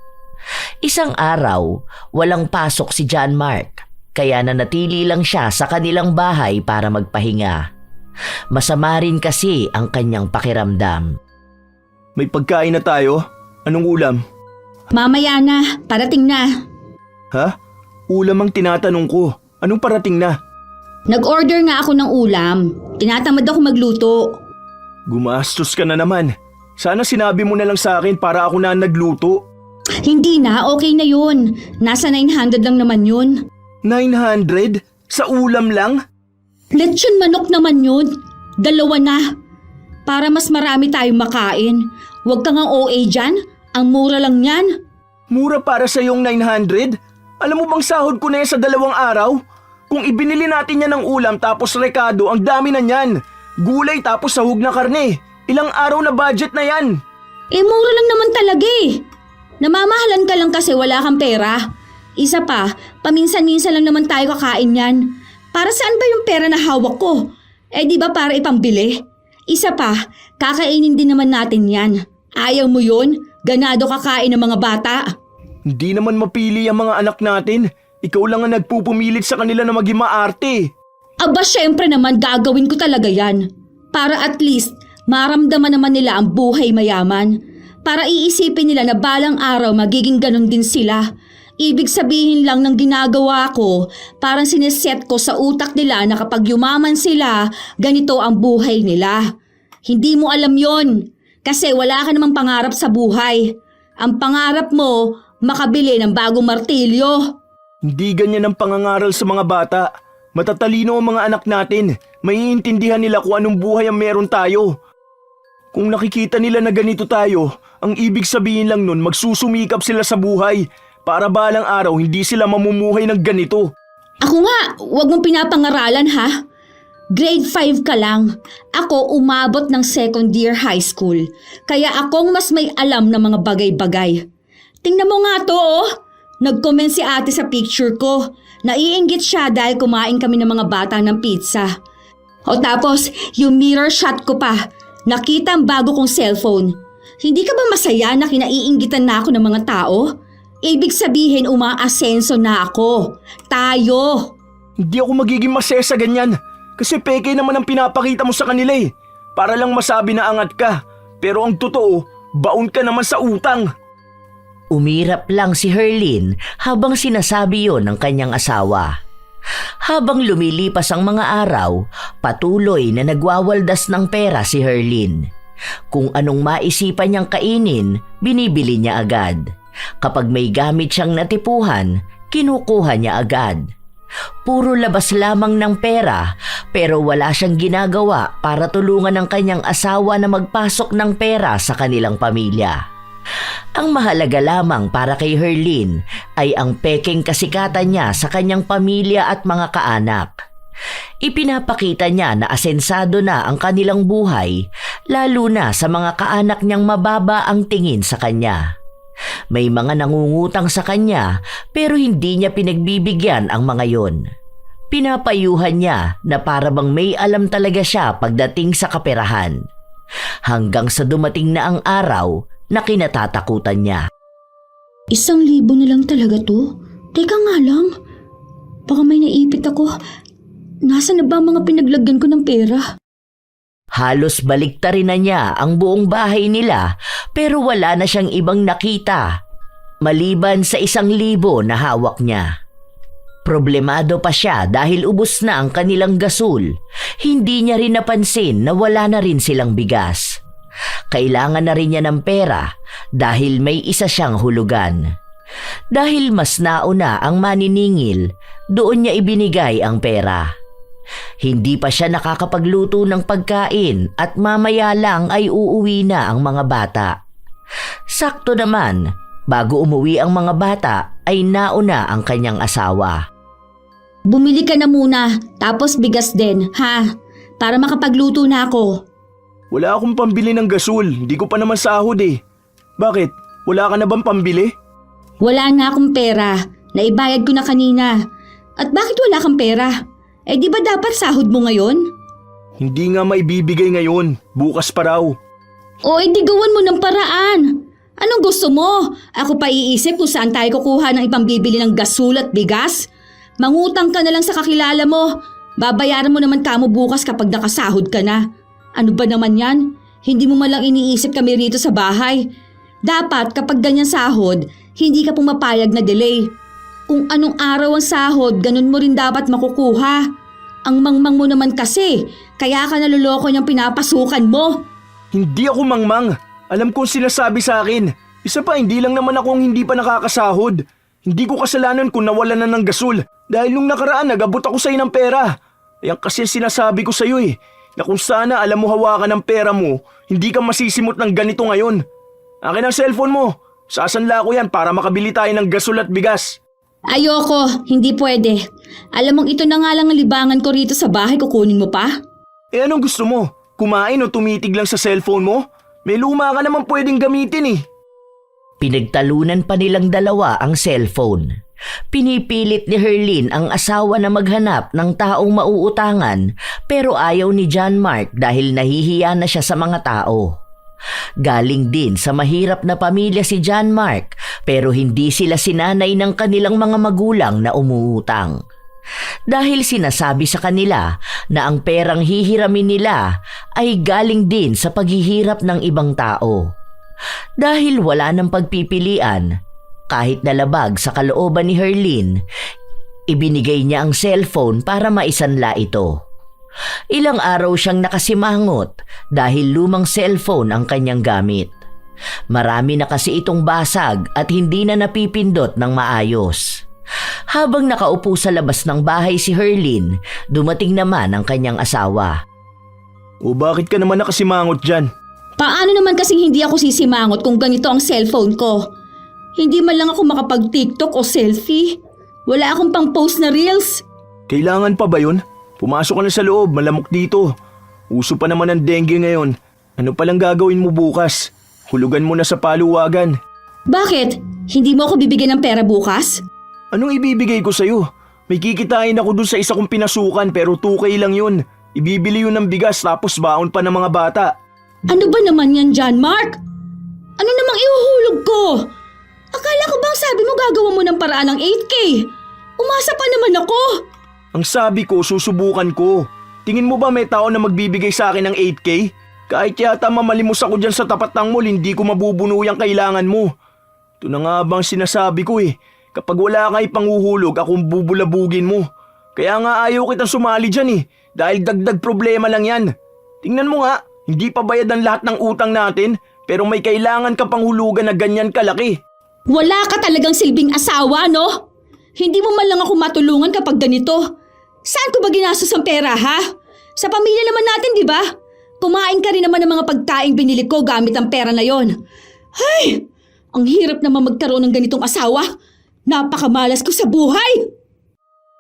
S3: Isang araw, walang pasok si John Mark, kaya nanatili lang siya sa kanilang bahay para magpahinga. Masama rin kasi ang kanyang pakiramdam.
S2: May pagkain na tayo? Anong ulam?
S1: Mamaya na, parating na.
S2: Ha? Ulam ang tinatanong ko. Anong parating na?
S1: Nag-order nga ako ng ulam. Tinatamad ako magluto.
S2: Gumastos ka na naman. Sana sinabi mo na lang sa akin para ako na nagluto.
S1: Hindi na, okay na yun. Nasa 900 lang naman yun.
S2: 900? Sa ulam lang?
S1: Lechon manok naman yun. 2 na. Para mas marami tayong makain. Huwag kang ang OA dyan. Ang mura lang yan.
S2: Mura para sa yung 900? Alam mo bang sahod ko na yan sa 2 araw? Kung ibinili natin yan ng ulam tapos rekado, ang dami na yan. Gulay tapos sahog na karne. Ilang araw na budget na yan.
S1: Mura lang naman talaga eh. Namamahalan ka lang kasi wala kang pera. Isa pa, paminsan-minsan lang naman tayo kakain yan. Para saan ba yung pera na hawak ko? Di ba para ipambili? Isa pa, kakainin din naman natin yan. Ayaw mo yun? Ganado kakain ng mga bata.
S2: Hindi naman mapili ang mga anak natin. Ikaw lang ang nagpupumilit sa kanila na maging maarte.
S1: Aba, syempre naman gagawin ko talaga yan. Para at least, maramdaman naman nila ang buhay mayaman. Para iisipin nila na balang araw magiging ganon din sila. Ibig sabihin lang ng ginagawa ko, parang sineset ko sa utak nila na kapag yumaman sila, ganito ang buhay nila. Hindi mo alam yon, kasi wala ka namang pangarap sa buhay. Ang pangarap mo, makabili ng bagong martilyo.
S2: Hindi ganyan ang pangangaral sa mga bata. Matatalino ang mga anak natin. Maiintindihan nila kung anong buhay ang meron tayo. Kung nakikita nila na ganito tayo, ang ibig sabihin lang nun magsusumikap sila sa buhay. Para balang araw hindi sila mamumuhay ng ganito.
S1: Ako nga, wag mong pinapangaralan ha. Grade 5 ka lang. Ako umabot ng second year high school. Kaya akong mas may alam ng mga bagay-bagay. Tingnan mo nga to oh. Nag-comment si ate sa picture ko. Naiinggit siya dahil kumain kami ng mga bata ng pizza. O tapos, yung mirror shot ko pa. Nakita ang bago kong cellphone. Hindi ka ba masaya na kinaiinggitan na ako ng mga tao? Ibig sabihin umaasenso na ako. Tayo.
S2: Hindi ako magiging masaya sa ganyan. Kasi peke naman ang pinapakita mo sa kanila eh. Para lang masabi na angat ka. Pero ang totoo, baon ka naman sa utang.
S3: Umirap lang si Herlin habang sinasabi yon ng kanyang asawa. Habang lumilipas ang mga araw, patuloy na nagwawaldas ng pera si Herlin. Kung anong maisipan niyang kainin, binibili niya agad. Kapag may gamit siyang natipuhan, kinukuha niya agad. Puro labas lamang ng pera pero wala siyang ginagawa para tulungan ang kanyang asawa na magpasok ng pera sa kanilang pamilya. Ang mahalaga lamang para kay Herlin ay ang pekeng kasikatan niya sa kanyang pamilya at mga kaanak. Ipinapakita niya na asensado na ang kanilang buhay, lalo na sa mga kaanak niyang mababa ang tingin sa kanya. May mga nangungutang sa kanya pero hindi niya pinagbibigyan ang mga yon. Pinapayuhan niya na para bang may alam talaga siya pagdating sa kaperahan. Hanggang sa dumating na ang araw na kinatatakutan niya.
S1: 1,000 na lang talaga to? Teka nga lang. Baka may naipit ako. Nasaan na ba ang mga pinaglagyan ko ng pera?
S3: Halos baliktarin na niya ang buong bahay nila pero wala na siyang ibang nakita maliban sa 1,000 na hawak niya. Problemado pa siya dahil ubos na ang kanilang gasol. Hindi niya rin napansin na wala na rin silang bigas. Kailangan na rin niya ng pera dahil may isa siyang hulugan. Dahil mas nauna ang maniningil, doon niya ibinigay ang pera. Hindi pa siya nakakapagluto ng pagkain at mamaya lang ay uuwi na ang mga bata. Sakto naman, bago umuwi ang mga bata ay nauna ang kanyang asawa.
S1: Bumili ka na muna, tapos bigas din, ha? Para makapagluto na ako.
S2: Wala akong pambili ng gasol. Hindi ko pa naman sahod eh. Bakit? Wala ka na bang pambili?
S1: Wala nga akong pera. Naibayad ko na kanina. At bakit wala kang pera? Di ba dapat sahod mo ngayon?
S2: Hindi nga maibibigay ngayon. Bukas pa raw.
S1: Di gawan mo ng paraan. Anong gusto mo? Ako pa iisip kung saan tayo kukuha ng ipambibili ng gasol at bigas? Mangutang ka na lang sa kakilala mo. Babayaran mo naman kamo bukas kapag nakasahod ka na. Ano ba naman yan? Hindi mo malang iniisip kami rito sa bahay. Dapat kapag ganyan sahod, hindi ka pumapayag na delay. Kung anong araw ang sahod, ganun mo rin dapat makukuha. Ang mangmang mo naman kasi, kaya ka naluloko niyang pinapasukan mo.
S2: Hindi ako mangmang. Alam ko sinasabi sa akin. Isa pa, hindi lang naman akong hindi pa nakakasahod. Hindi ko kasalanan kung nawalan na ng gasol. Dahil nung nakaraan, nag-abot ako sa'yo ng pera. Yan kasi sinasabi ko sa'yo na kung sana alam mo hawakan ng pera mo, hindi ka masisimot ng ganito ngayon. Akin ang cellphone mo. Sasanla ko yan para makabili tayo ng gasol at bigas.
S1: Ayoko, hindi pwede. Alam mong ito na nga lang ang libangan ko rito sa bahay, kukunin mo pa?
S2: Eh anong gusto mo? Kumain o tumitig lang sa cellphone mo? May luma ka naman pwedeng gamitin
S3: Pinagtalunan pa nilang dalawa ang cellphone. Pinipilit ni Herlin ang asawa na maghanap ng taong mauutangan pero ayaw ni John Mark dahil nahihiya na siya sa mga tao. Galing din sa mahirap na pamilya si John Mark pero hindi sila sinanay ng kanilang mga magulang na umuutang. Dahil sinasabi sa kanila na ang perang hihiramin nila ay galing din sa paghihirap ng ibang tao. Dahil wala ng pagpipilian, kahit nalabag sa kalooban ni Herlin, ibinigay niya ang cellphone para maisanla ito. Ilang araw siyang nakasimangot dahil lumang cellphone ang kanyang gamit. Marami na kasi itong basag at hindi na napipindot ng maayos. Habang nakaupo sa labas ng bahay si Herlin, dumating naman ang kanyang asawa.
S2: O bakit ka naman nakasimangot dyan?
S1: Paano naman kasing hindi ako sisimangot kung ganito ang cellphone ko? Hindi man lang ako makapag-TikTok o selfie. Wala akong pang-post na reels.
S2: Kailangan pa ba yun? Pumasok ka na sa loob, malamok dito. Uso pa naman ang dengue ngayon. Ano palang gagawin mo bukas? Hulugan mo na sa paluwagan.
S1: Bakit? Hindi mo ako bibigyan ng pera bukas?
S2: Anong ibibigay ko sa'yo? May kikitain ako dun sa isa kong pinasukan pero 2K lang yun. Ibibili yun ng bigas tapos baon pa ng mga bata.
S1: Ano ba naman yan, John Mark? Ano namang ihuhulog ko? Akala ko bang sabi mo gagawa mo ng paraan ng 8K? Umasa pa naman ako.
S2: Ang sabi ko, susubukan ko. Tingin mo ba may tao na magbibigay sa akin ng 8K? Kahit yata mamalimos ako dyan sa tapat ng mall, hindi ko mabubuno yung kailangan mo. Ito na nga bang sinasabi ko Kapag wala kay panghuhulog, akong bubulabugin mo. Kaya nga ayaw kitang sumali dyan dahil dagdag problema lang yan. Tingnan mo nga, hindi pa bayad ang lahat ng utang natin, pero may kailangan ka pang hulugan na ganyan kalaki.
S1: Wala ka talagang silbing asawa, no? Hindi mo man lang ako matulungan kapag ganito. Saan ko ba ginastos ang pera, ha? Sa pamilya naman natin, di ba? Kumain ka rin naman ng mga pagkain binili ko gamit ang pera na yon. Ay! Ang hirap naman magkaroon ng ganitong asawa. Napakamalas ko sa buhay!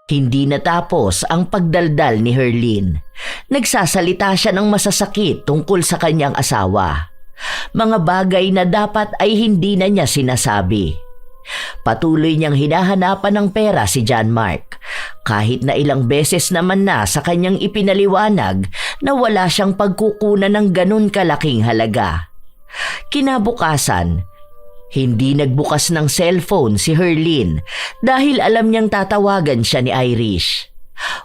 S3: Hindi natapos ang pagdaldal ni Herlin. Nagsasalita siya ng masasakit tungkol sa kanyang asawa. Mga bagay na dapat ay hindi na niya sinasabi. Patuloy niyang hinahanapan ng pera si John Mark. Kahit na ilang beses naman na sa kanyang ipinaliwanag na wala siyang pagkukunan ng ganun kalaking halaga. Kinabukasan, hindi nagbukas ng cellphone si Herlin dahil alam niyang tatawagan siya ni Irish.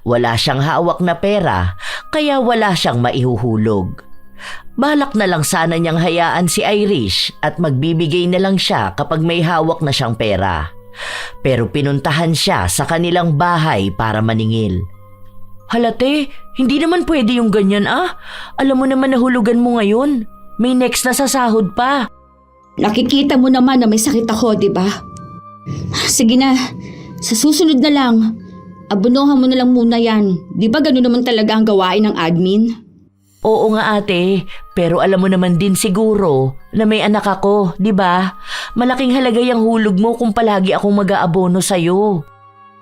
S3: Wala siyang hawak na pera kaya wala siyang maihuhulog. Balak na lang sana niyang hayaan si Irish at magbibigay na lang siya kapag may hawak na siyang pera. Pero pinuntahan siya sa kanilang bahay para maningil. Halate, hindi naman pwede yung ganyan Alam mo naman na hulugan mo ngayon. May next na sa sahod pa.
S1: Nakikita mo naman na may sakit ako, di ba? Sige na, sa susunod na lang, abunuhan mo na lang muna yan. Di ba gano'n naman talaga ang gawain ng admin?
S3: Oo nga ate, pero alam mo naman din siguro na may anak ako, di ba? Malaking halaga yung hulog mo kung palagi akong mag-aabono sa'yo.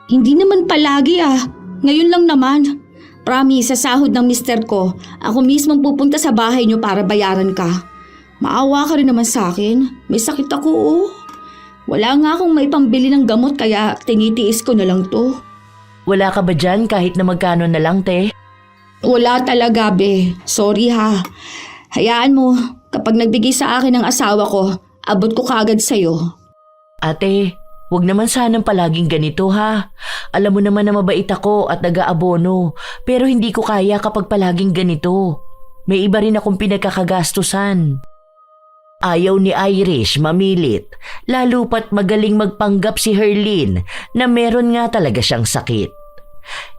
S1: Hindi naman palagi Ngayon lang naman. Promise, sa sahod ng mister ko, ako mismong pupunta sa bahay niyo para bayaran ka. Maawa ka rin naman sa akin. May sakit ako Wala nga akong may pambili ng gamot kaya tinitiis ko na lang to.
S3: Wala ka ba dyan kahit na magkano na lang, te?
S1: Wala talaga, be. Sorry ha. Hayaan mo, kapag nagbigay sa akin ng asawa ko, abot ko kaagad sa'yo.
S3: Ate, Huwag naman sanang palaging ganito ha. Alam mo naman na mabait ako at nag-aabono, pero hindi ko kaya kapag palaging ganito. May iba rin akong pinagkakagastusan. Ayaw ni Irish mamilit, lalo pat magaling magpanggap si Herlin na meron nga talaga siyang sakit.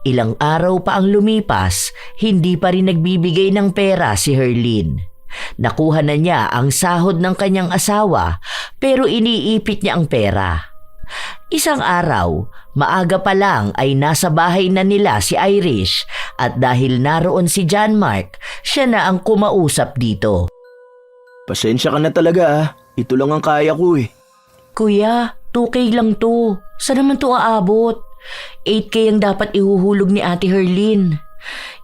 S3: Ilang araw pa ang lumipas, hindi pa rin nagbibigay ng pera si Herlin. Nakuha na niya ang sahod ng kanyang asawa pero iniipit niya ang pera. Isang araw, maaga pa lang ay nasa bahay na nila si Irish at dahil naroon si John Mark, siya na ang kumausap dito.
S2: Pasensya ka na talaga ah. Ito lang ang kaya ko eh.
S3: Kuya, 2K lang to. Saan naman to aabot? 8K ang dapat ihuhulog ni Ate Herlin.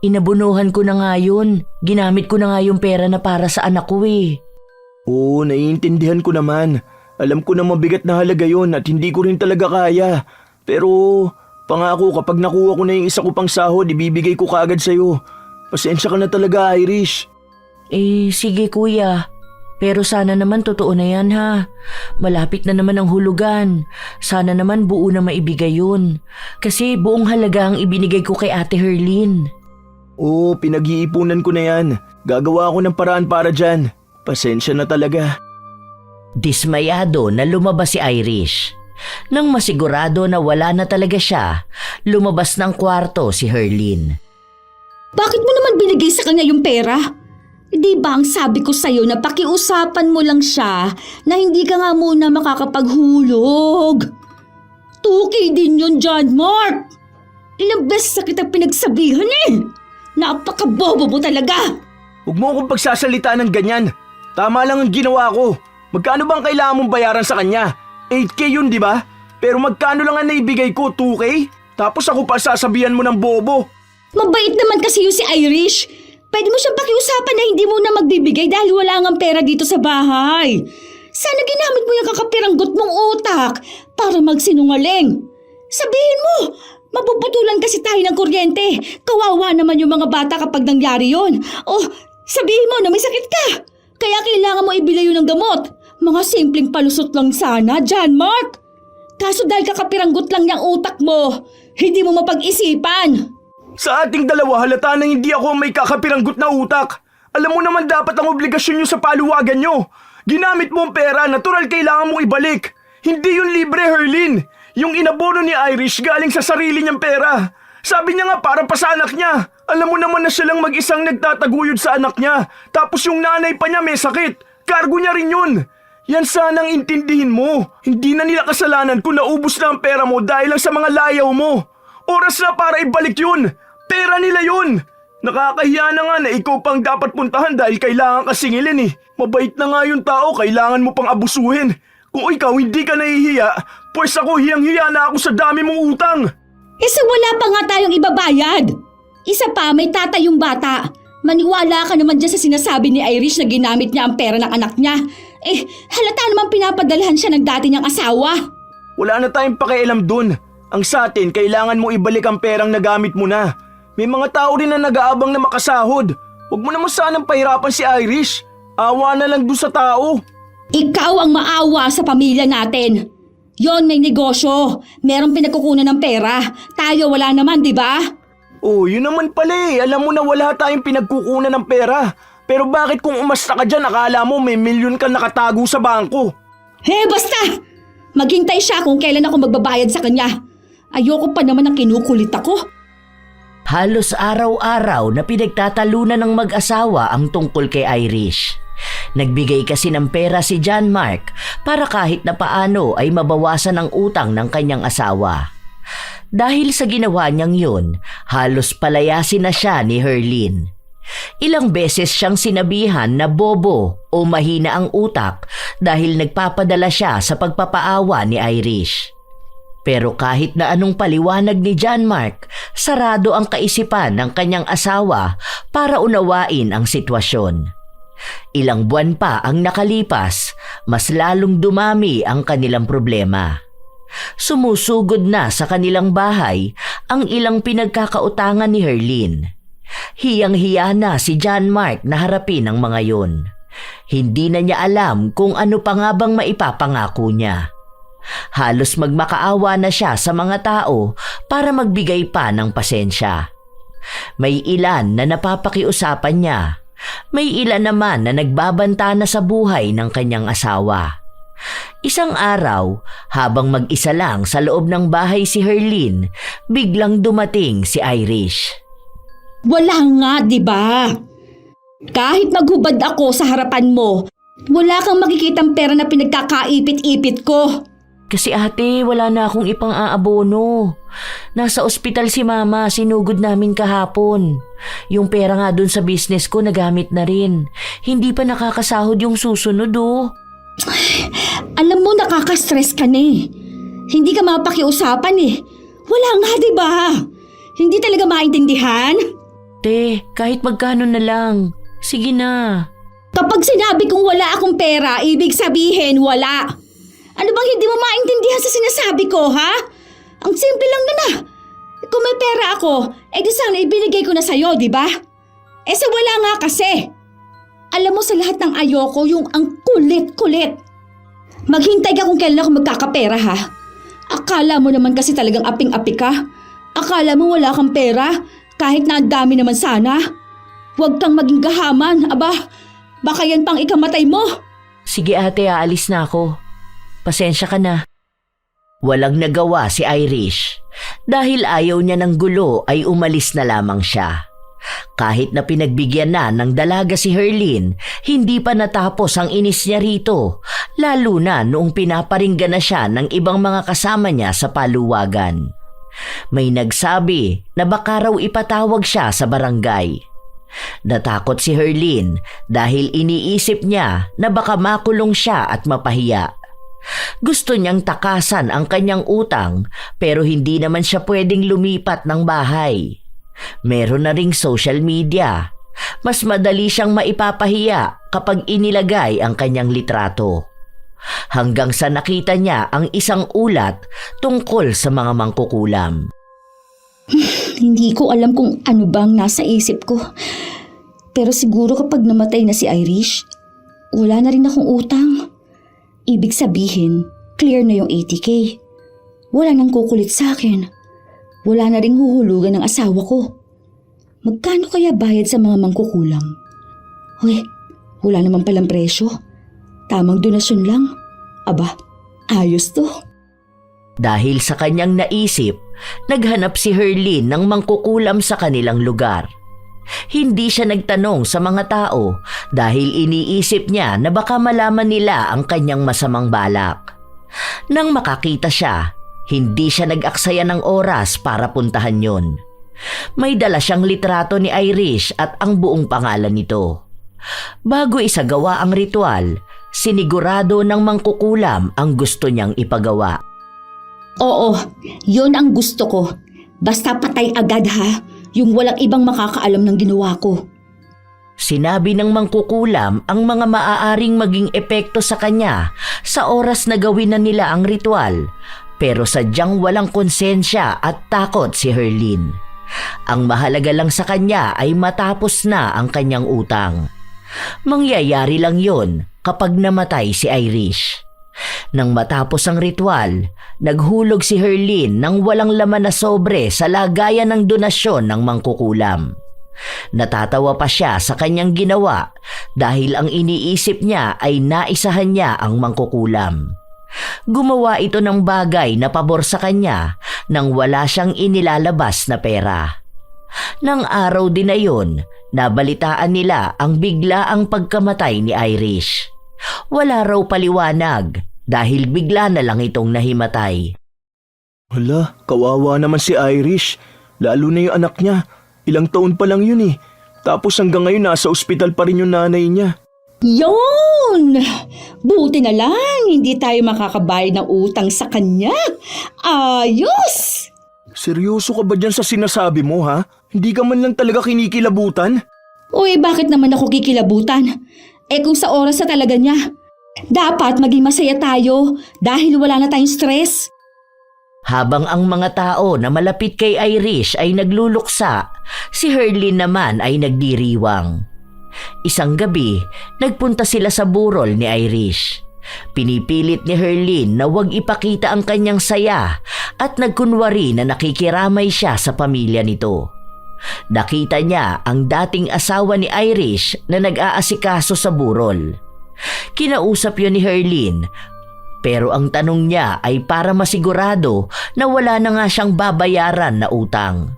S3: Inabunuhan ko na nga yun. Ginamit ko na nga yung pera na para sa anak ko eh.
S2: Oo, naiintindihan ko naman. Alam ko na mabigat na halaga yon at hindi ko rin talaga kaya. Pero pangako kapag nakuha ko na yung isa ko pang sahod, ibibigay ko kaagad sa'yo. Pasensya ka na talaga, Irish.
S3: Sige kuya. Pero sana naman totoo na yan ha. Malapit na naman ang hulugan. Sana naman buo na maibigay yun. Kasi buong halaga ang ibinigay ko kay Ate Herlin.
S2: Oo, pinag-iipunan ko na yan. Gagawa ako ng paraan para dyan. Pasensya na talaga.
S3: Dismayado na lumabas si Irish. Nang masigurado na wala na talaga siya, lumabas ng kwarto si Herlin.
S1: Bakit mo naman binigay sa kanya yung pera? Di ba ang sabi ko sa'yo na pakiusapan mo lang siya na hindi ka nga muna makakapaghulog? 2K din yun, John Mark! Ilang beses na kita pinagsabihan eh! Napakabobo mo talaga!
S2: Huwag mo akong pagsasalita ng ganyan. Tama lang ang ginawa ko. Magkano bang kailangan mong bayaran sa kanya? 8K yun, di ba? Pero magkano lang ang naibigay ko, 2K? Tapos ako pa sasabihan mo ng bobo.
S1: Mabait naman kasi yung si Irish. Pwede mo siyang pakiusapan na hindi mo na magbibigay dahil wala ngang pera dito sa bahay. Sana ginamit mo yung kakapiranggot mong utak para magsinungaling. Sabihin mo, mapuputulan kasi tayo ng kuryente. Kawawa naman yung mga bata kapag nangyari yun. O sabihin mo na may sakit ka. Kaya kailangan mo ibili yun ng gamot. Mga simpleng palusot lang sana, John Mark. Kaso dahil kakapiranggot lang yung utak mo, hindi mo mapag-isipan.
S2: Sa ating dalawa halata na hindi ako may kakapiranggot na utak. Alam mo naman dapat ang obligasyon nyo sa paluwagan nyo. Ginamit mo ang pera, natural kailangan mong ibalik. Hindi yun libre, Herlin. Yung inabono ni Irish galing sa sarili niyang pera. Sabi niya nga para pa sa anak niya. Alam mo naman na siya lang mag-isang nagtataguyod sa anak niya. Tapos yung nanay pa niya may sakit. Kargo niya rin yun. Yan sanang intindihin mo. Hindi na nila kasalanan kung naubos na ang pera mo dahil lang sa mga layaw mo. Oras na para ibalik yun. Pera nila yun. Nakakahiya na nga na ikaw pang dapat puntahan dahil kailangan ka singilin eh. Mabait na nga yung tao, kailangan mo pang abusuhin. Kung ikaw hindi ka nahihiya, pues ako hiyang-hiya na ako sa dami mong utang.
S1: Sa wala pa nga tayong ibabayad. Isa pa, may tatay yung bata. Maniwala ka naman dyan sa sinasabi ni Irish na ginamit niya ang pera ng anak niya. Halata naman pinapadalhan siya ng dati niyang asawa.
S2: Wala na tayong pakialam dun. Ang sa atin, kailangan mo ibalik ang perang nagamit mo na. May mga tao rin na nag-aabang na makasahod. Huwag mo naman sanang pahirapan si Irish. Awa na lang dun sa tao.
S1: Ikaw ang maawa sa pamilya natin. Yon, may negosyo. Merong pinagkukunan ng pera. Tayo wala naman, di ba?
S2: Oh, yun naman pala eh. Alam mo na wala tayong pinagkukunan ng pera. Pero bakit kung umasta ka dyan, akala mo may milyon ka nakatago sa bangko?
S1: Basta! Maghintay siya kung kailan ako magbabayad sa kanya. Ayoko pa naman ng kinukulit ako.
S3: Halos araw-araw na pinagtatalunan ng mag-asawa ang tungkol kay Irish. Nagbigay kasi ng pera si John Mark para kahit na paano ay mabawasan ang utang ng kanyang asawa. Dahil sa ginawa niyang yun, halos palayasin na siya ni Herlin. Ilang beses siyang sinabihan na bobo o mahina ang utak dahil nagpapadala siya sa pagpapaawa ni Irish. Pero kahit na anong paliwanag ni John Mark, sarado ang kaisipan ng kanyang asawa para unawain ang sitwasyon. Ilang buwan pa ang nakalipas, mas lalong dumami ang kanilang problema. Sumusugod na sa kanilang bahay ang ilang pinagkakautangan ni Herlin. Hiyang-hiya na si John Mark na harapin ang mga yun. Hindi na niya alam kung ano pa nga bang maipapangako niya. Halos magmakaawa na siya sa mga tao para magbigay pa ng pasensya. May ilan na napapakiusapan niya. May ilan naman na nagbabanta na sa buhay ng kanyang asawa. Isang araw, habang mag-isa lang sa loob ng bahay si Herlin, biglang dumating si Irish.
S1: Wala nga, di ba? Kahit maghubad ako sa harapan mo, wala kang makikitang pera na pinagkakaipit-ipit ko.
S3: Kasi ate, wala na akong ipang-aabono. Nasa ospital si mama, sinugod namin kahapon. Yung pera nga dun sa business ko nagamit na rin. Hindi pa nakakasahod yung susunod oh.
S1: Alam mo, nakaka-stress ka na eh. Hindi ka mapakiusapan eh. Wala nga, di ba? Hindi talaga maintindihan?
S3: Te, kahit magkano na lang. Sige na.
S1: Kapag sinabi kong wala akong pera, ibig sabihin wala. Ano bang hindi mo maintindihan sa sinasabi ko, ha? Ang simple lang na. Kung may pera ako, di sana ibinigay ko na sa'yo, di ba? Sa wala nga kasi. Alam mo, sa lahat ng ayoko, yung ang kulit-kulit. Maghintay ka kung kailan ako magkakapera, ha? Akala mo naman kasi talagang aping-api ka. Akala mo wala kang pera, kahit na ang dami naman sana. Huwag kang maging gahaman, aba. Baka yan pang ikamatay mo.
S3: Sige ate, aalis na ako. Pasensya ka na. Walang nagawa si Irish. Dahil ayaw niya ng gulo ay umalis na lamang siya. Kahit na pinagbigyan na ng dalaga si Herlin, hindi pa natapos ang inis niya rito, lalo na noong pinaparinggan na siya ng ibang mga kasama niya sa paluwagan. May nagsabi na baka raw ipatawag siya sa barangay. Natakot si Herlin dahil iniisip niya na baka makulong siya at mapahiya. Gusto niyang takasan ang kanyang utang pero hindi naman siya pwedeng lumipat ng bahay. Meron na ring social media. Mas madali siyang maipapahiya kapag inilagay ang kanyang litrato. Hanggang sa nakita niya ang isang ulat tungkol sa mga mangkukulam.
S1: Hindi ko alam kung ano bang nasa isip ko. Pero siguro kapag namatay na si Irish, wala na rin akong utang. Ibig sabihin, clear na yung 80K. Wala nang kukulit sa akin. Wala na ring huhulugan ng asawa ko. Magkano kaya bayad sa mga mangkukulam? Hoy, wala naman palang presyo. Tamang donasyon lang. Aba, ayos to.
S3: Dahil sa kanyang naisip, naghanap si Herlin ng mangkukulam sa kanilang lugar. Hindi siya nagtanong sa mga tao dahil iniisip niya na baka malaman nila ang kanyang masamang balak. Nang makakita siya, hindi siya nag-aksaya ng oras para puntahan yon. May dala siyang litrato ni Irish at ang buong pangalan nito. Bago isagawa ang ritual, sinigurado ng mangkukulam ang gusto niyang ipagawa.
S1: Oo, yon ang gusto ko. Basta patay agad ha, yung walang ibang makakaalam ng ginawa ko.
S3: Sinabi ng mangkukulam ang mga maaaring maging epekto sa kanya sa oras na gawin na nila ang ritual, pero sadyang walang konsensya at takot si Herlin. Ang mahalaga lang sa kanya ay matapos na ang kanyang utang. Mangyayari lang yon kapag namatay si Irish. Nang matapos ang ritual, naghulog si Herlin ng walang laman na sobre sa lagayan ng donasyon ng mangkukulam. Natatawa pa siya sa kanyang ginawa dahil ang iniisip niya ay naisahan niya ang mangkukulam. Gumawa ito ng bagay na pabor sa kanya nang wala siyang inilalabas na pera. Nang araw din na yun, nabalitaan nila ang biglaang pagkamatay ni Irish. Wala raw paliwanag dahil bigla na lang itong nahimatay.
S2: Hala, kawawa naman si Irish. Lalo na yung anak niya. Ilang taon pa lang yun eh. Tapos hanggang ngayon nasa ospital pa rin yung nanay niya.
S1: Yon! Buti na lang, hindi tayo makakabayad ng utang sa kanya. Ayos!
S2: Seryoso ka ba dyan sa sinasabi mo ha? Hindi ka man lang talaga kinikilabutan?
S1: Uy, bakit naman ako kikilabutan? Kung sa oras na talaga niya, dapat maging masaya tayo dahil wala na tayong stress.
S3: Habang ang mga tao na malapit kay Irish ay nagluluksa, si Herlin naman ay nagdiriwang. Isang gabi, nagpunta sila sa burol ni Irish. Pinipilit ni Herlin na huwag ipakita ang kanyang saya at nagkunwari na nakikiramay siya sa pamilya nito. Nakita niya ang dating asawa ni Irish na nag-aasikaso sa burol. Kinausap yun ni Herlin, pero ang tanong niya ay para masigurado na wala na nga siyang babayaran na utang.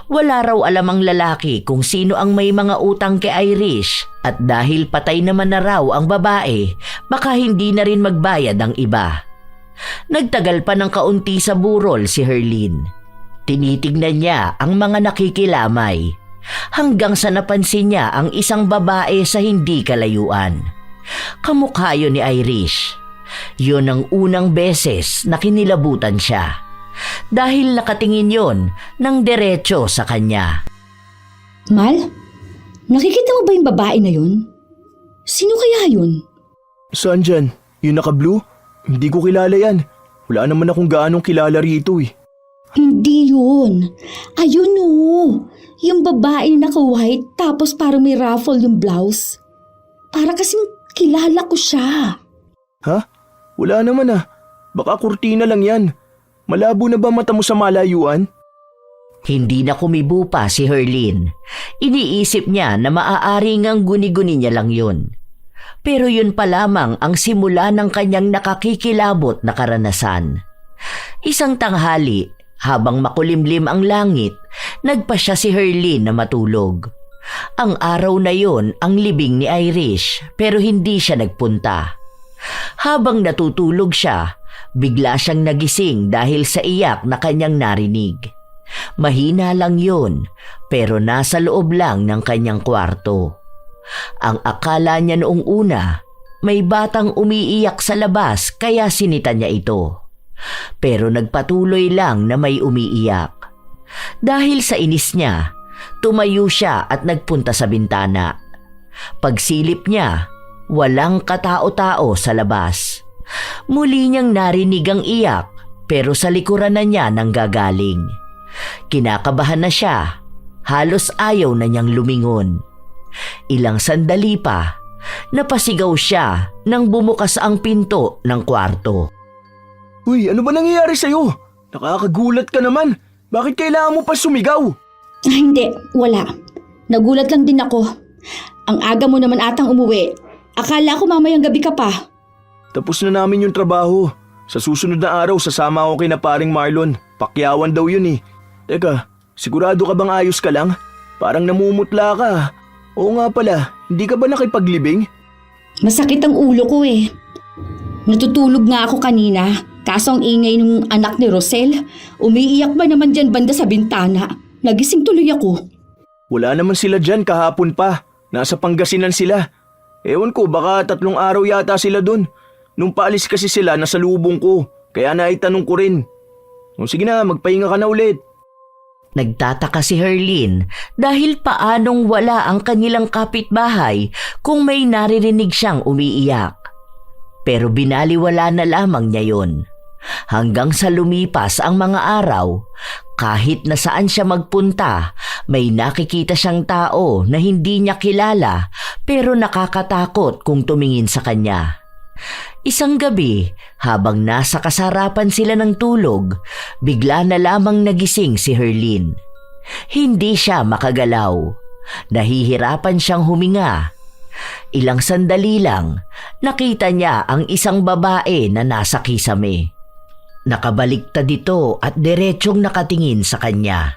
S3: Wala raw alam ang lalaki kung sino ang may mga utang kay Irish at dahil patay naman na raw ang babae, baka hindi na rin magbayad ang iba. Nagtagal pa ng kaunti sa burol si Herlin. Tinitignan niya ang mga nakikilamay hanggang sa napansin niya ang isang babae sa hindi kalayuan. Kamukha yun ni Irish. Yun ang unang beses na kinilabutan siya dahil nakatingin yon ng diretso sa kanya.
S1: Mal, nakikita mo ba yung babae na yun? Sino kaya yun?
S2: Saan dyan? Yung naka-blue? Hindi ko kilala yan. Wala naman akong gaanong kilala rito eh.
S1: Hindi yun. Ayun o. Yung babae na naka-white tapos parang may ruffle yung blouse. Para kasing kilala ko siya.
S2: Ha? Wala naman ah. Baka kurtina lang yan. Malabo na ba mata mo sa malayuan?
S3: Hindi na kumibo pa si Herlin. Iniisip niya na maaaring ang guni-guni niya lang yun. Pero yun pa lamang ang simula ng kanyang nakakikilabot na karanasan. Isang tanghali, habang makulimlim ang langit, nagpa siya si Herlin na matulog. Ang araw na yon ang libing ni Irish pero hindi siya nagpunta. Habang natutulog siya, bigla siyang nagising dahil sa iyak na kanyang narinig. Mahina lang yun pero nasa loob lang ng kanyang kwarto. Ang akala niya noong una, may batang umiiyak sa labas kaya sinita niya ito. Pero nagpatuloy lang na may umiiyak. Dahil sa inis niya, tumayo siya at nagpunta sa bintana. Pagsilip niya, walang katao-tao sa labas. Muli niyang narinig ang iyak pero sa likuran na niya nanggagaling. Kinakabahan na siya, halos ayaw na niyang lumingon. Ilang sandali pa, napasigaw siya nang bumukas ang pinto ng kwarto.
S2: Uy, ano ba nangyayari sa'yo? Nakakagulat ka naman. Bakit kailangan mo pa sumigaw?
S1: Hindi, wala. Nagulat lang din ako. Ang aga mo naman atang umuwi. Akala ko mamayang gabi ka pa.
S2: Tapos na namin yung trabaho. Sa susunod na araw, sasama ako kay na paring Marlon. Pakyawan daw yun eh. Teka, sigurado ka bang ayos ka lang? Parang namumutla ka. Oo nga pala, hindi ka ba nakipaglibing?
S1: Masakit ang ulo ko eh. Natutulog nga ako kanina. Kaso ang ingay ng anak ni Rosel, umiiyak ba naman dyan banda sa bintana? Nagising tuloy ako.
S2: Wala naman sila dyan kahapon pa. Nasa Pangasinan sila. Ewan ko, baka 3 araw yata sila dun. Nung paalis kasi sila, nasa lubong ko. Kaya naitanong ko rin. O sige na, magpahinga ka na ulit.
S3: Nagtataka si Herlin dahil paanong wala ang kanilang kapitbahay kung may naririnig siyang umiiyak. Pero binaliwala na lamang niya yon. Hanggang sa lumipas ang mga araw, kahit na saan siya magpunta, may nakikita siyang tao na hindi niya kilala pero nakakatakot kung tumingin sa kanya. Isang gabi, habang nasa kasarapan sila ng tulog, bigla na lamang nagising si Herlin. Hindi siya makagalaw. Nahihirapan siyang huminga. Ilang sandali lang, nakita niya ang isang babae na nasa kisame. Nakabaliktad ito at diretsyong nakatingin sa kanya.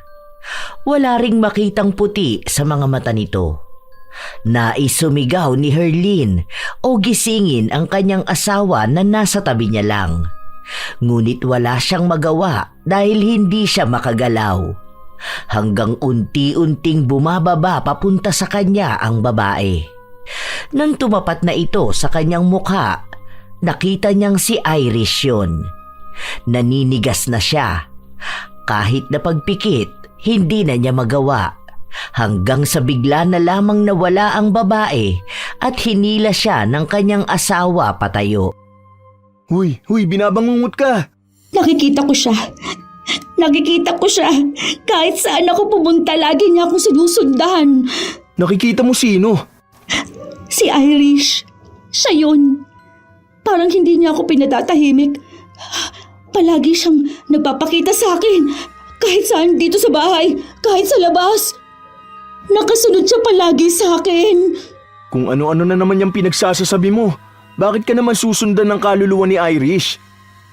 S3: Wala ring makitang puti sa mga mata nito. Nais sumigaw ni Herlin o gisingin ang kanyang asawa na nasa tabi niya lang. Ngunit wala siyang magawa dahil hindi siya makagalaw. Hanggang unti-unting bumababa papunta sa kanya ang babae. Nang tumapat na ito sa kanyang mukha, nakita niyang si Irish yun. Naninigas na siya. Kahit na pagpikit, hindi na niya magawa. Hanggang sa bigla na lamang nawala ang babae at hinila siya ng kanyang asawa patayo.
S2: Huy, binabangungot ka.
S1: Nakikita ko siya. Nakikita ko siya. Kahit saan ako pumunta, lagi niya akong sinusundan.
S2: Nakikita mo sino?
S1: Si Irish. Siya yun. Parang hindi niya ako pinatatahimik. Palagi siyang nagpapakita sa akin. Kahit saan dito sa bahay, kahit sa labas. Nakasunod siya palagi sa akin.
S2: Kung ano-ano na naman yung pinagsasasabi mo. Bakit ka naman susundan ng kaluluwa ni Irish?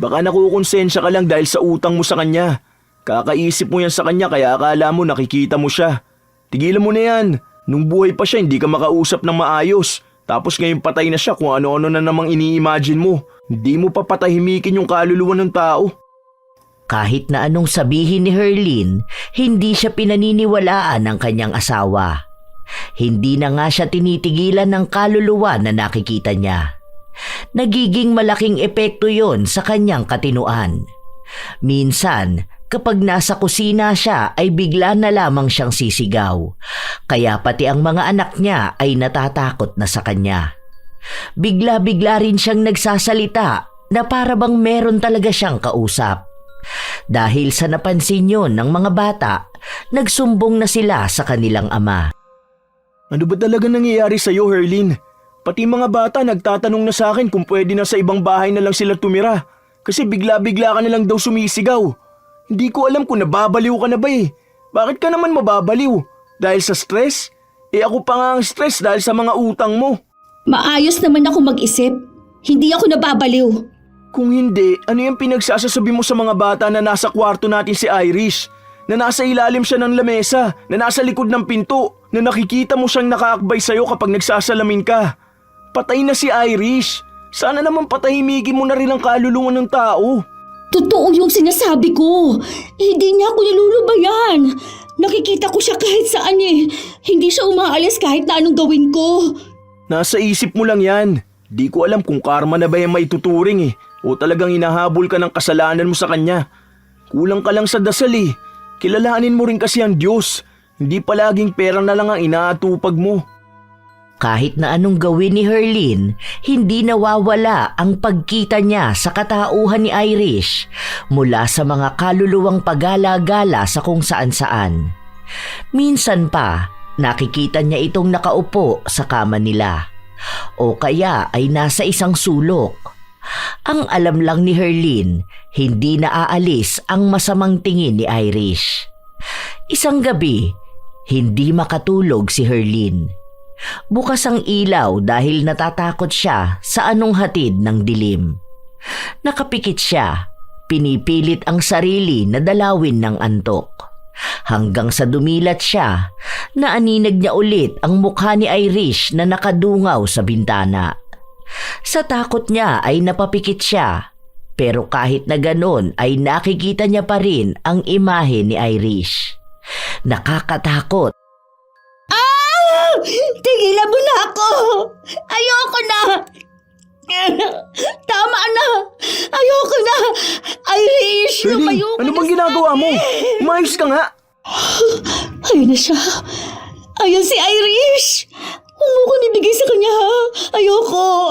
S2: Baka nakukonsensya ka lang dahil sa utang mo sa kanya. Kakaisip mo yan sa kanya kaya akala mo nakikita mo siya. Tigilan mo na yan. Nung buhay pa siya hindi ka makausap ng maayos. Tapos ngayon patay na siya kung ano-ano na namang ini-imagine mo. Hindi mo pa patahimikin yung kaluluwa ng tao.
S3: Kahit na anong sabihin ni Herlin, hindi siya pinaniniwalaan ng kanyang asawa. Hindi na nga siya tinitigilan ng kaluluwa na nakikita niya. Nagiging malaking epekto yon sa kanyang katinuan. Minsan, kapag nasa kusina siya ay bigla na lamang siyang sisigaw. Kaya pati ang mga anak niya ay natatakot na sa kanya. Bigla-bigla rin siyang nagsasalita na para bang meron talaga siyang kausap. Dahil sa napansin yon ng mga bata, nagsumbong na sila sa kanilang ama.
S2: Ano ba talaga nangyayari sa'yo, Herlin? Pati mga bata nagtatanong na sa akin kung pwede na sa ibang bahay na lang sila tumira. Kasi bigla-bigla ka na lang daw sumisigaw. Hindi ko alam kung nababaliw ka na ba eh. Bakit ka naman mababaliw? Dahil sa stress? Ako pa nga ang stress dahil sa mga utang mo.
S1: Maayos naman ako mag-isip. Hindi ako nababaliw.
S2: Kung hindi, ano yung pinagsasasabi mo sa mga bata na nasa kwarto natin si Irish? Na nasa ilalim siya ng lamesa, na nasa likod ng pinto, na nakikita mo siyang nakaakbay sa'yo kapag nagsasalamin ka. Patay na si Irish. Sana naman patahimikin mo na rin ang kaluluwa ng tao.
S1: Totoo yung sinasabi ko. Hindi niya ako nilulubayan. Nakikita ko siya kahit saan eh. Hindi siya umaalis kahit na anong gawin ko.
S2: Nasa isip mo lang yan. Di ko alam kung karma na ba yung maituturing eh. O talagang hinahabol ka ng kasalanan mo sa kanya. Kulang ka lang sa dasal eh. Kilalanin mo rin kasi ang Diyos. Hindi palaging pera na lang ang inaatupag mo.
S3: Kahit na anong gawin ni Herlin, hindi nawawala ang pagkita niya sa katauhan ni Irish mula sa mga kaluluwang pagala-gala sa kung saan-saan. Minsan pa, nakikita niya itong nakaupo sa kama nila o kaya ay nasa isang sulok. Ang alam lang ni Herlin, hindi naaalis ang masamang tingin ni Irish. Isang gabi, hindi makatulog si Herlin. Bukas ang ilaw dahil natatakot siya sa anong hatid ng dilim. Nakapikit siya, pinipilit ang sarili na dalawin ng antok. Hanggang sa dumilat siya, naaninag niya ulit ang mukha ni Irish na nakadungaw sa bintana. Sa takot niya ay napapikit siya, pero kahit na ganon ay nakikita niya pa rin ang imahe ni Irish. Nakakatakot.
S1: Tigilan mo na ako! Ayoko na! Tama na! Ayoko na! Irish,
S2: Herlin,
S1: lumayo ka
S2: ano
S1: na
S2: bang
S1: sa
S2: ginagawa mo?
S1: akin.
S2: Umayos ka nga!
S1: Ayun na siya. Ayun si Irish! Huwag mo ko nibigay sa kanya ha!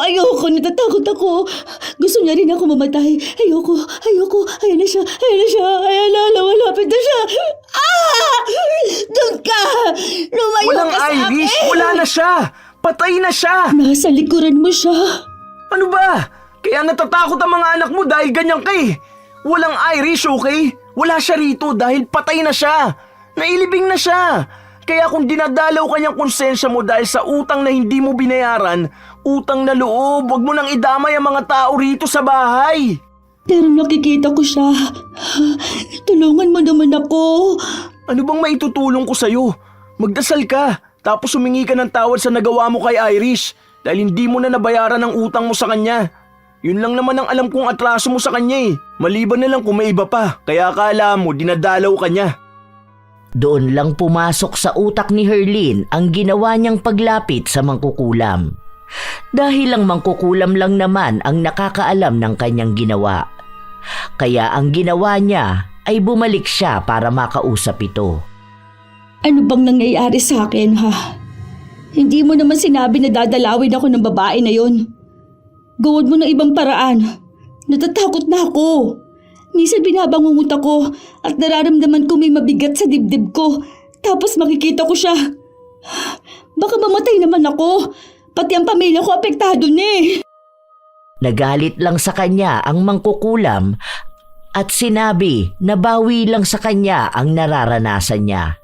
S1: Ayoko! Natatakot ako! Gusto niya rin ako mamatay. Ayoko! Ayun na siya! Ayan na, lumalapit na siya! Ah! Doon ka! Lumayo
S2: Walang
S1: ka sa
S2: Irish!
S1: akin!
S2: Wala na siya! Patay na siya!
S1: Nasa likuran mo siya.
S2: Ano ba? Kaya natatakot ang mga anak mo dahil ganyan ka eh. Walang Irish, okay? Wala siya rito dahil patay na siya. Nailibing na siya. Kaya kung dinadalaw kanyang konsensya mo dahil sa utang na hindi mo binayaran, utang na loob, wag mo nang idamay ang mga tao rito sa bahay.
S1: Pero nakikita ko siya. Tulungan mo naman ako.
S2: Ano bang maitutulong ko sa'yo? Magdasal ka, tapos humingi ka ng tawad sa nagawa mo kay Irish dahil hindi mo na nabayaran ang utang mo sa kanya. Yun lang naman ang alam kong atraso mo sa kanya eh. Maliban na lang kung may iba pa, kaya akala mo dinadalaw ka niya.
S3: Doon lang pumasok sa utak ni Herlin ang ginawa niyang paglapit sa mangkukulam. Dahil ang mangkukulam lang naman ang nakakaalam ng kanyang ginawa. Kaya ang ginawa niya ay bumalik siya para makausap ito.
S1: Ano bang nangyayari sa akin ha? Hindi mo naman sinabi na dadalawin ako ng babae na yon. Gawad mo ng ibang paraan. Natatakot na ako. Minsan binabangungot ako at nararamdaman ko may mabigat sa dibdib ko. Tapos makikita ko siya. Baka mamatay naman ako. Pati ang pamilya ko apektado na eh.
S3: Nagalit lang sa kanya ang mangkukulam at sinabi na bawi lang sa kanya ang nararanasan niya.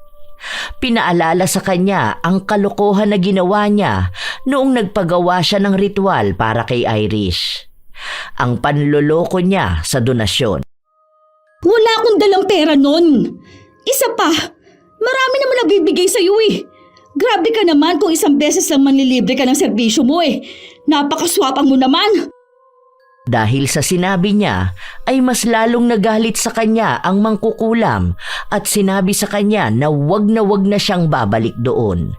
S3: Pinaalala sa kanya ang kalokohan na ginawa niya noong nagpagawa siya ng ritual para kay Irish. Ang panloloko niya sa donasyon.
S1: Wala akong dalang pera nun. Isa pa, marami naman nabibigay sa'yo eh. Grabe ka naman kung isang beses lang manlilibre ka ng serbisyo mo eh. Napakaswapang mo naman.
S3: Dahil sa sinabi niya, ay mas lalong nagalit sa kanya ang mangkukulam at sinabi sa kanya na wag na siyang babalik doon.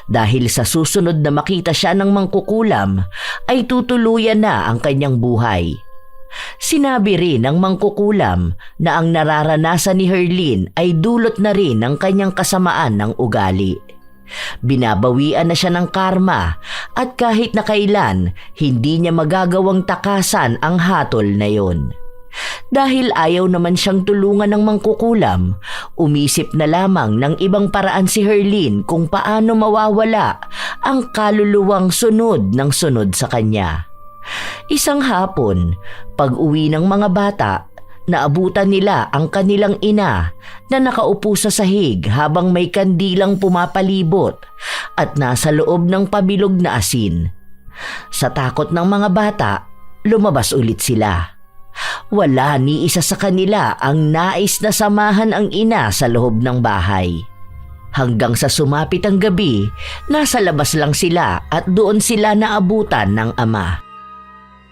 S3: Dahil sa susunod na makita siya ng mangkukulam, ay tutuluyan na ang kanyang buhay. Sinabi rin ng mangkukulam na ang nararanasan ni Herlin ay dulot na rin ng kanyang kasamaan ng ugali. Binabawian na siya ng karma at kahit na kailan, hindi niya magagawang takasan ang hatol na yon. Dahil ayaw naman siyang tulungan ng mangkukulam, umisip na lamang ng ibang paraan si Herlin kung paano mawawala ang kaluluwang sunod ng sunod sa kanya. Isang hapon, pag-uwi ng mga bata, naabutan nila ang kanilang ina na nakaupo sa sahig habang may kandilang pumapalibot at nasa loob ng pabilog na asin. Sa takot ng mga bata, lumabas ulit sila. Wala ni isa sa kanila ang nais na samahan ang ina sa loob ng bahay. Hanggang sa sumapit ang gabi, nasa labas lang sila at doon sila naabutan ng ama.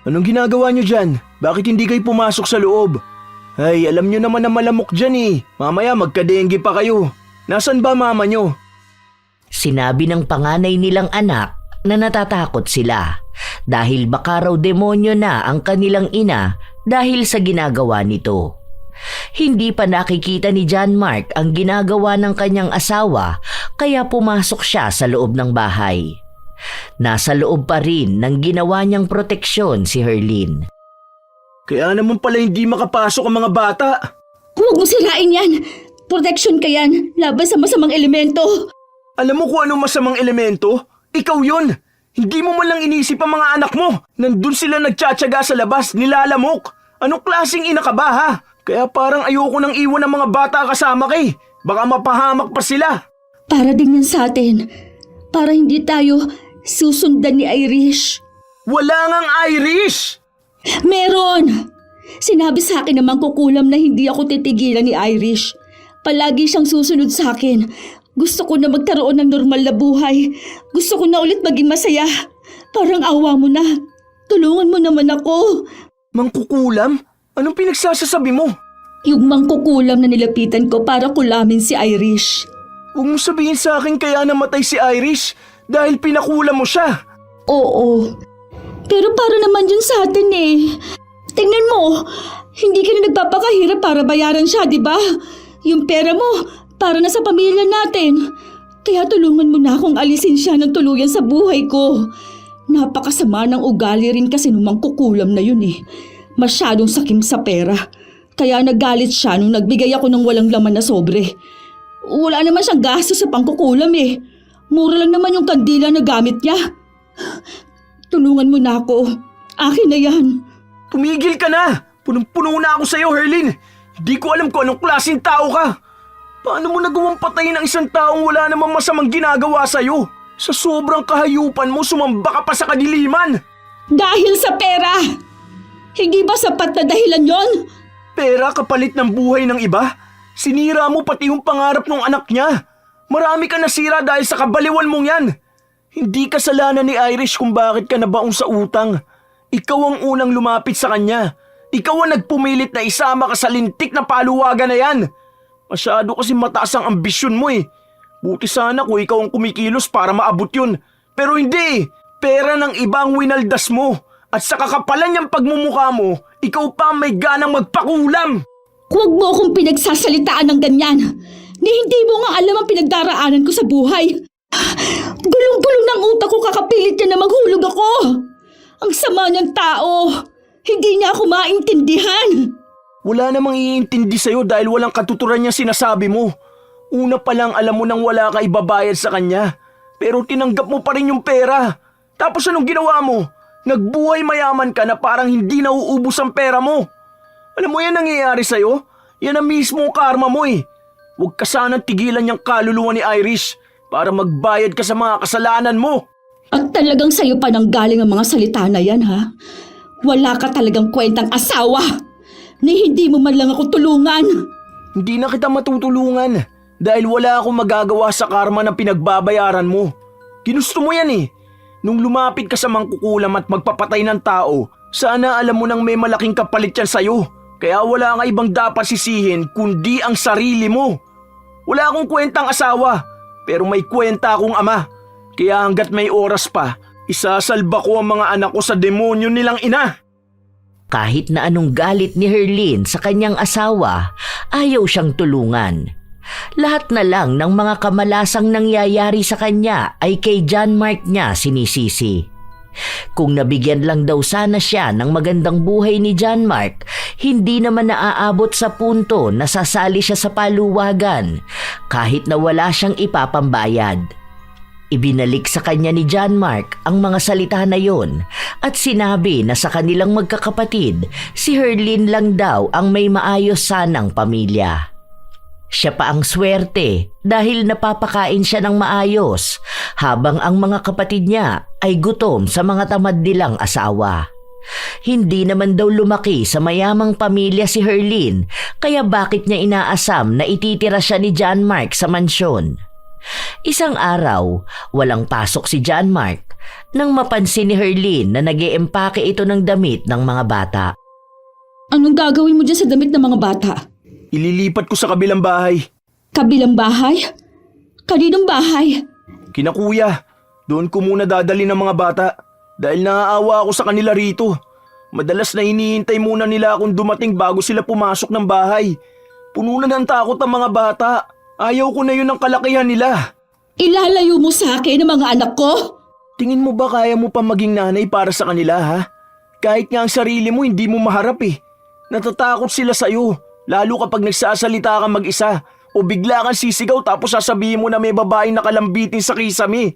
S2: Anong ginagawa niyo dyan? Bakit hindi kayo pumasok sa loob? Ay, alam niyo naman na malamok dyan eh. Mamaya magkadengge pa kayo. Nasaan ba mama niyo?
S3: Sinabi ng panganay nilang anak na natatakot sila dahil baka raw demonyo na ang kanilang ina dahil sa ginagawa nito. Hindi pa nakikita ni John Mark ang ginagawa ng kanyang asawa kaya pumasok siya sa loob ng bahay. Nasa loob pa rin ng ginawa niyang proteksyon si Herlin.
S2: Kaya naman pala hindi makapasok ang mga bata.
S1: Huwag mo sirain yan. Protection ka yan laban sa masamang elemento.
S2: Alam mo kung anong masamang elemento? Ikaw yun. Hindi mo man lang inisip ang mga anak mo. Nandun sila nagtsatsaga sa labas, nilalamok. Anong klaseng ina ka ba ha? Kaya parang ayoko nang iwan ng mga bata kasama kay. Baka mapahamak pa sila.
S1: Para din yan sa atin. Para hindi tayo susundan ni Irish.
S2: Wala ngang Irish!
S1: Meron! Sinabi sa akin ng mangkukulam na hindi ako titigilan ni Irish. Palagi siyang susunod sa akin. Gusto ko na magkaroon ng normal na buhay. Gusto ko na ulit maging masaya. Parang awa mo na. Tulungan mo naman ako.
S2: Mangkukulam? Anong pinagsasasabi mo?
S1: Yung mangkukulam na nilapitan ko para kulamin si Irish.
S2: Huwag mo sabihin sa akin kaya namatay si Irish dahil pinakulam mo siya.
S1: Oo. Pero para naman yun sa atin eh. Tingnan mo, hindi ka na nagpapakahirap para bayaran siya, di ba? Yung pera mo, para na sa pamilya natin. Kaya tulungan mo na akong alisin siya ng tuluyan sa buhay ko. Napakasama ng ugali rin kasi nung mangkukulam na yun eh. Masyadong sakim sa pera. Kaya nagalit siya nung nagbigay ako ng walang laman na sobre. Wala naman siyang gasto sa pangkukulam eh. Mura lang naman yung kandila na gamit niya. Tulungan mo na ako. Akin na yan.
S2: Tumigil ka na! Punong-puno na ako sa'yo, Herlin. Hindi ko alam kung anong klaseng tao ka. Paano mo nagawang patayin ng isang taong wala namang masamang ginagawa sa'yo? Sa sobrang kahayupan mo, sumamba ka pa sa kadiliman.
S1: Dahil sa pera! Hindi ba sapat na dahilan yon?
S2: Pera kapalit ng buhay ng iba? Sinira mo pati yung pangarap ng anak niya. Marami ka nasira dahil sa kabaliwan mong yan. Hindi kasalanan ni Irish kung bakit ka nabaong sa utang. Ikaw ang unang lumapit sa kanya. Ikaw ang nagpumilit na isama ka sa lintik na paluwagan na yan. Masyado kasi mataas ang ambisyon mo eh. Buti sana kung ikaw ang kumikilos para maabot yun. Pero hindi. Pera ng iba ang winaldas mo. At sa kakapalan niyang pagmumukha mo, ikaw pa may ganang magpakulam.
S1: Huwag mo akong pinagsasalitaan ng ganyan. Ni hindi mo nga alam ang pinagdaraanan ko sa buhay. Gulong-gulong ng utak ko kakapilit niya na maghulog ako. Ang sama niyang tao. Hindi niya ako maintindihan.
S2: Wala namang iintindi sa'yo dahil walang katuturan niya sinasabi mo. Una pa lang alam mo nang wala ka ibabayad sa kanya. Pero tinanggap mo pa rin yung pera. Tapos anong ginawa mo? Nagbuhay mayaman ka na parang hindi nauubos ang pera mo. Alam mo yan nangyayari sa'yo? Yan ang mismo karma mo eh. Huwag ka sanang tigilan yung kaluluwa ni Irish para magbayad ka sa mga kasalanan mo.
S1: At talagang sa'yo pa nang galing ang mga salita na yan, ha? Wala ka talagang kwentang asawa ni hindi mo man lang ako tulungan.
S2: Hindi na kita matutulungan dahil wala akong magagawa sa karma ng pinagbabayaran mo. Ginusto mo yan eh. Nung lumapit ka sa mangkukulam at magpapatay ng tao, sana alam mo nang may malaking kapalit yan sa'yo. Kaya wala nga ibang dapat sisihin kundi ang sarili mo. Wala akong kwentang asawa, pero may kwenta akong ama. Kaya hanggat may oras pa, isasalba ko ang mga anak ko sa demonyo nilang ina.
S3: Kahit na anong galit ni Herlin sa kanyang asawa, ayaw siyang tulungan. Lahat na lang ng mga kamalasang nangyayari sa kanya ay kay John Mark niya sinisisi. Kung nabigyan lang daw sana siya ng magandang buhay ni John Mark, hindi naman naaabot sa punto na sasali siya sa paluwagan kahit na wala siyang ipapambayad. Ibinalik sa kanya ni John Mark ang mga salita na yon at sinabi na sa kanilang magkakapatid, si Herlin lang daw ang may maayos sanang pamilya. Siya pa ang swerte dahil napapakain siya ng maayos habang ang mga kapatid niya ay gutom sa mga tamad nilang asawa. Hindi naman daw lumaki sa mayamang pamilya si Herlin kaya bakit niya inaasam na ititira siya ni John Mark sa mansyon. Isang araw, walang pasok si John Mark nang mapansin ni Herlin na nag-eempake ito ng damit ng mga bata.
S1: Anong gagawin mo dyan sa damit ng mga bata?
S2: Ililipat ko sa kabilang bahay.
S1: Kabilang bahay? Kaninong bahay?
S2: Kina kuya, doon ko muna dadali ng mga bata dahil naaawa ako sa kanila rito. Madalas na hinihintay muna nila akong dumating bago sila pumasok ng bahay. Puno na ng takot ang mga bata. Ayaw ko na yun ang kalakihan nila.
S1: Ilalayo mo sa akin ang mga anak ko?
S2: Tingin mo ba kaya mo pa maging nanay para sa kanila ha? Kahit nga ang sarili mo hindi mo maharap eh. Natatakot sila sa'yo. Lalo kapag nagsasalita ka mag-isa o bigla kang sisigaw tapos sasabihin mo na may babaeng nakalambitin sa kisame.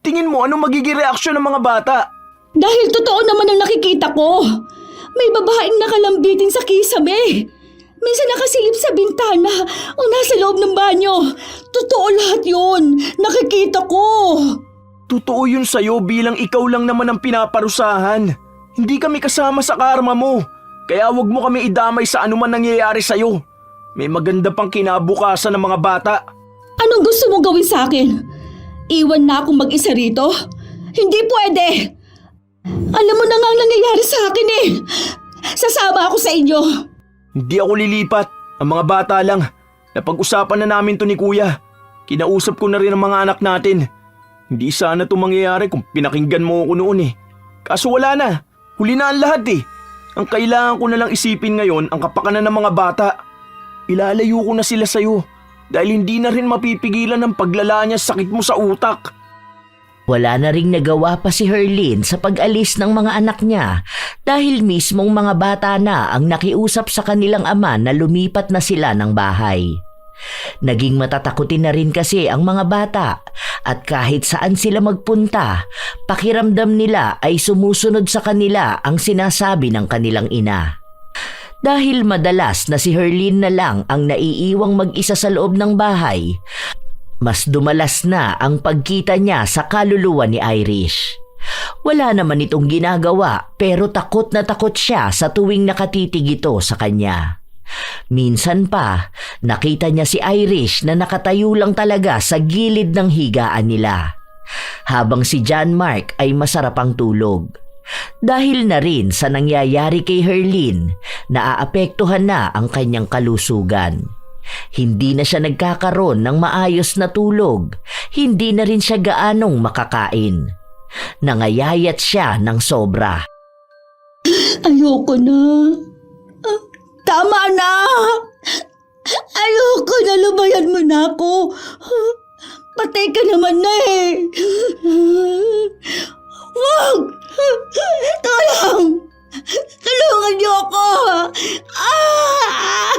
S2: Tingin mo anong magiging reaksyon ng mga bata?
S1: Dahil totoo naman ang nakikita ko. May babaeng nakalambitin sa kisame. Minsan nakasilip sa bintana o nasa loob ng banyo. Totoo lahat yun. Nakikita ko.
S2: Totoo yun sa'yo bilang ikaw lang naman ang pinaparusahan. Hindi kami kasama sa karma mo. Kaya wag mo kami idamay sa anuman nangyayari sa'yo. May maganda pang kinabukasan ng mga bata.
S1: Anong gusto mong gawin sa akin? Iwan na akong mag-isa rito? Hindi pwede. Alam mo na nga ang nangyayari sa akin eh. Sasama ako sa inyo.
S2: Hindi ako lilipat. Ang mga bata lang. Napag-usapan na namin to ni kuya. Kinausap ko na rin ang mga anak natin. Hindi sana to mangyayari kung pinakinggan mo ako noon eh. Kaso wala na. Huli na ang lahat eh. Ang kailangan ko na lang isipin ngayon ang kapakanan ng mga bata. Ilalayo ko na sila sa'yo dahil hindi na rin mapipigilan ang paglala niya sakit mo sa utak.
S3: Wala na ring nagawa pa si Herlin sa pag-alis ng mga anak niya dahil mismong mga bata na ang nakiusap sa kanilang ama na lumipat na sila ng bahay. Naging matatakutin na rin kasi ang mga bata at kahit saan sila magpunta, pakiramdam nila ay sumusunod sa kanila ang sinasabi ng kanilang ina. Dahil madalas na si Herlin na lang ang naiiwang mag-isa sa loob ng bahay, mas dumalas na ang pagkita niya sa kaluluwa ni Irish. Wala naman itong ginagawa pero takot na takot siya sa tuwing nakatitig ito sa kanya. Minsan pa, nakita niya si Irish na nakatayo lang talaga sa gilid ng higaan nila, habang si John Mark ay masarap ang tulog. Dahil na rin sa nangyayari kay Herlin, naaapektuhan na ang kanyang kalusugan. Hindi na siya nagkakaroon ng maayos na tulog, hindi na rin siya gaanong makakain. Nangayayat siya ng sobra.
S1: Ayoko na. Tama na! Ayoko na, lumayan mo na ako. Patay ka naman na eh. Wag! Tulong! Tulungan niyo ako! Ah!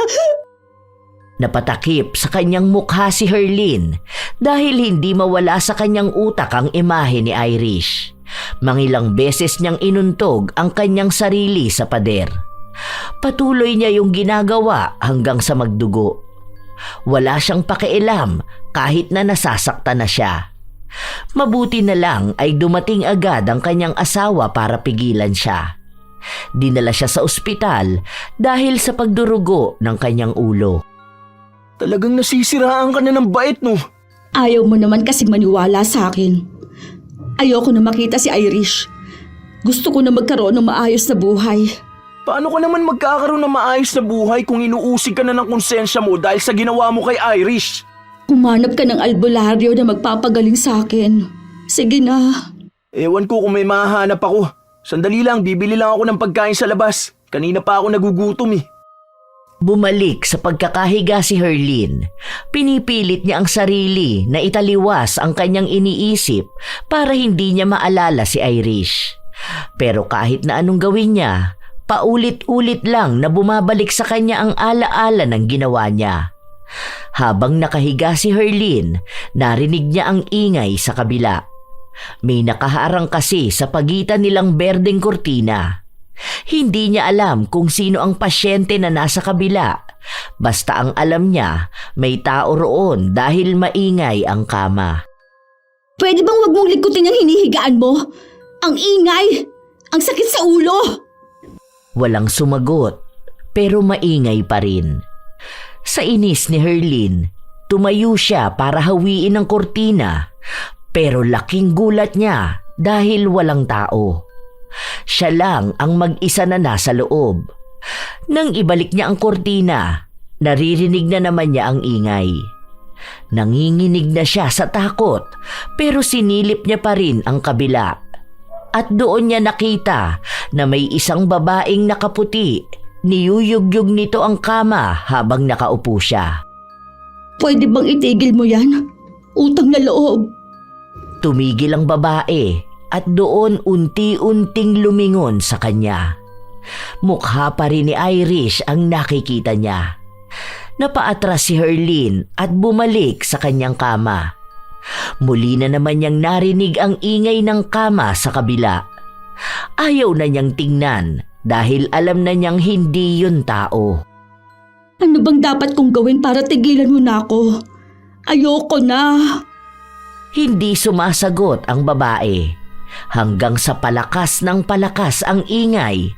S3: Napatakip sa kanyang mukha si Herlin dahil hindi mawala sa kanyang utak ang imahe ni Irish. Mangilang beses niyang inuntog ang kanyang sarili sa pader. Patuloy niya yung ginagawa hanggang sa magdugo. Wala siyang pakialam kahit na nasasaktan na siya. Mabuti na lang ay dumating agad ang kanyang asawa para pigilan siya. Dinala siya sa ospital dahil sa pagdurugo ng kanyang ulo.
S2: Talagang nasisiraan ka na ng bait, no?
S1: Ayaw mo naman kasing maniwala sa akin. Ayoko na makita si Irish. Gusto ko na magkaroon ng maayos na buhay.
S2: Paano ka naman magkakaroon ng maayos na buhay kung inuusig ka na ng konsensya mo dahil sa ginawa mo kay Irish?
S1: Kumanap ka ng albularyo na magpapagaling sa akin. Sige na.
S2: Ewan ko kung may mahanap ako. Sandali lang, bibili lang ako ng pagkain sa labas. Kanina pa ako nagugutom eh.
S3: Bumalik sa pagkakahiga si Herlin. Pinipilit niya ang sarili na italiwas ang kanyang iniisip para hindi niya maalala si Irish. Pero kahit na anong gawin niya, paulit-ulit lang na bumabalik sa kanya ang alaala ng ginawa niya. Habang nakahiga si Herlin, narinig niya ang ingay sa kabila. May nakaharang kasi sa pagitan nilang berdeng kurtina. Hindi niya alam kung sino ang pasyente na nasa kabila. Basta ang alam niya, may tao roon dahil maingay ang kama.
S1: Pwede bang wag mong likutin ang hinihigaan mo? Ang ingay! Ang sakit sa ulo!
S3: Walang sumagot, pero maingay pa rin. Sa inis ni Herlin, tumayo siya para hawiin ang kurtina, pero laking gulat niya dahil walang tao. Siya lang ang mag-isa na nasa loob. Nang ibalik niya ang kurtina, naririnig na naman niya ang ingay. Nanginginig na siya sa takot, pero sinilip niya pa rin ang kabila. At doon niya nakita na may isang babaeng nakaputi. Niyuyugyug nito ang kama habang nakaupo siya.
S1: Pwede bang itigil mo yan? Utang na loob.
S3: Tumigil ang babae at doon unti-unting lumingon sa kanya. Mukha pa rin ni Irish ang nakikita niya. Napaatras si Herlin at bumalik sa kanyang kama. Muli na naman niyang narinig ang ingay ng kama sa kabila. Ayaw na niyang tingnan dahil alam na niyang hindi yun tao.
S1: Ano bang dapat kong gawin para tigilan mo na ako? Ayoko na.
S3: Hindi sumasagot ang babae. Hanggang sa palakas ng palakas ang ingay.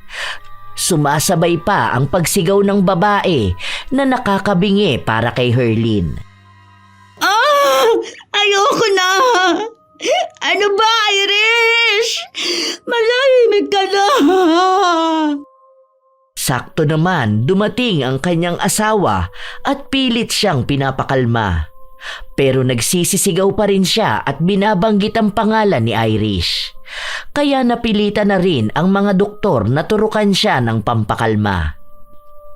S3: Sumasabay pa ang pagsigaw ng babae na nakakabingi para kay Herlin.
S1: Ayoko na! Ano ba, Irish? Malahimik ka na!
S3: Sakto naman dumating ang kanyang asawa at pilit siyang pinapakalma. Pero nagsisisigaw pa rin siya at binabanggit ang pangalan ni Irish. Kaya napilitan na rin ang mga doktor na turukan siya ng pampakalma.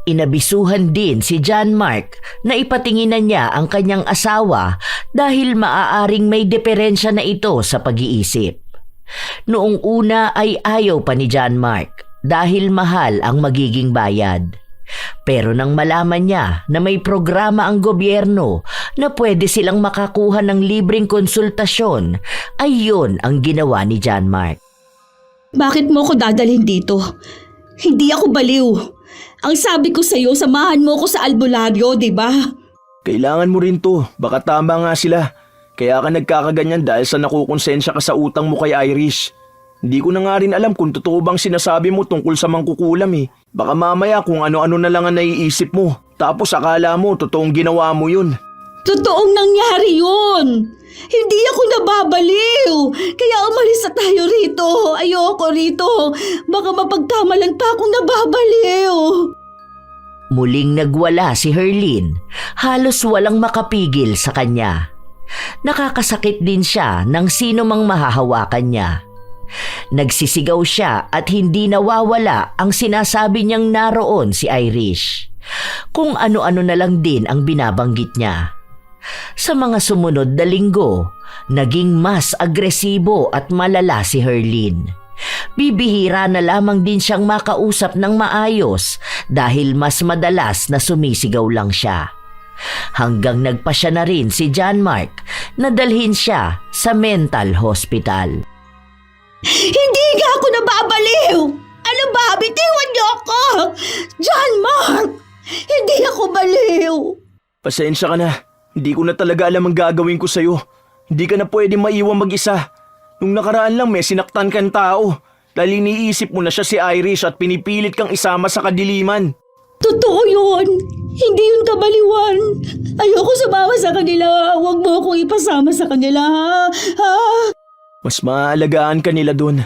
S3: Inabisuhan din si John Mark na ipatinginan niya ang kanyang asawa dahil maaaring may diferensya na ito sa pag-iisip. Noong una ay ayaw pa ni John Mark dahil mahal ang magiging bayad. Pero nang malaman niya na may programa ang gobyerno na pwede silang makakuha ng libreng konsultasyon, ay yun ang ginawa ni John Mark.
S1: Bakit mo ko dadalhin dito? Hindi ako baliw. Ang sabi ko sa'yo, samahan mo ko sa albularyo, di ba?
S2: Kailangan mo rin to. Baka tama nga sila. Kaya ka nagkakaganyan dahil sa nakukonsensya ka sa utang mo kay Irish. Hindi ko na nga rin alam kung totoo bang sinasabi mo tungkol sa mangkukulam eh. Baka mamaya kung ano-ano na lang ang naiisip mo. Tapos akala mo totoong ginawa mo yun.
S1: Totoong nangyari yun! Hindi ako nababaliw! Kaya umalis na tayo rito! Ayoko rito! Baka mapagkamalan pa akong nababaliw!
S3: Muling nagwala si Herlin. Halos walang makapigil sa kanya. Nakakasakit din siya ng sino mang mahahawakan niya. Nagsisigaw siya at hindi nawawala ang sinasabi niyang naroon si Irish. Kung ano-ano na lang din ang binabanggit niya. Sa mga sumunod na linggo, naging mas agresibo at malala si Herlin. Bibihira na lamang din siyang makausap ng maayos dahil mas madalas na sumisigaw lang siya. Hanggang nagpasya na rin si John Mark na dalhin siya sa mental hospital.
S1: ako nababaliw! Ano ba? Bitiwan niyo ako! John Mark! Hindi ako baliw!
S2: Pasensya ka na. Hindi ko na talaga alam ang gagawin ko sa'yo. Hindi ka na pwede maiwan mag-isa. Nung nakaraan lang may sinaktan kang tao. Dahil iniisip mo na siya si Irish at pinipilit kang isama sa kadiliman.
S1: Totoo yun! Hindi yun kabaliwan! Ayoko sumama sa kanila! Huwag mo akong ipasama sa kanila! Ha?
S2: Mas maaalagaan ka nila dun.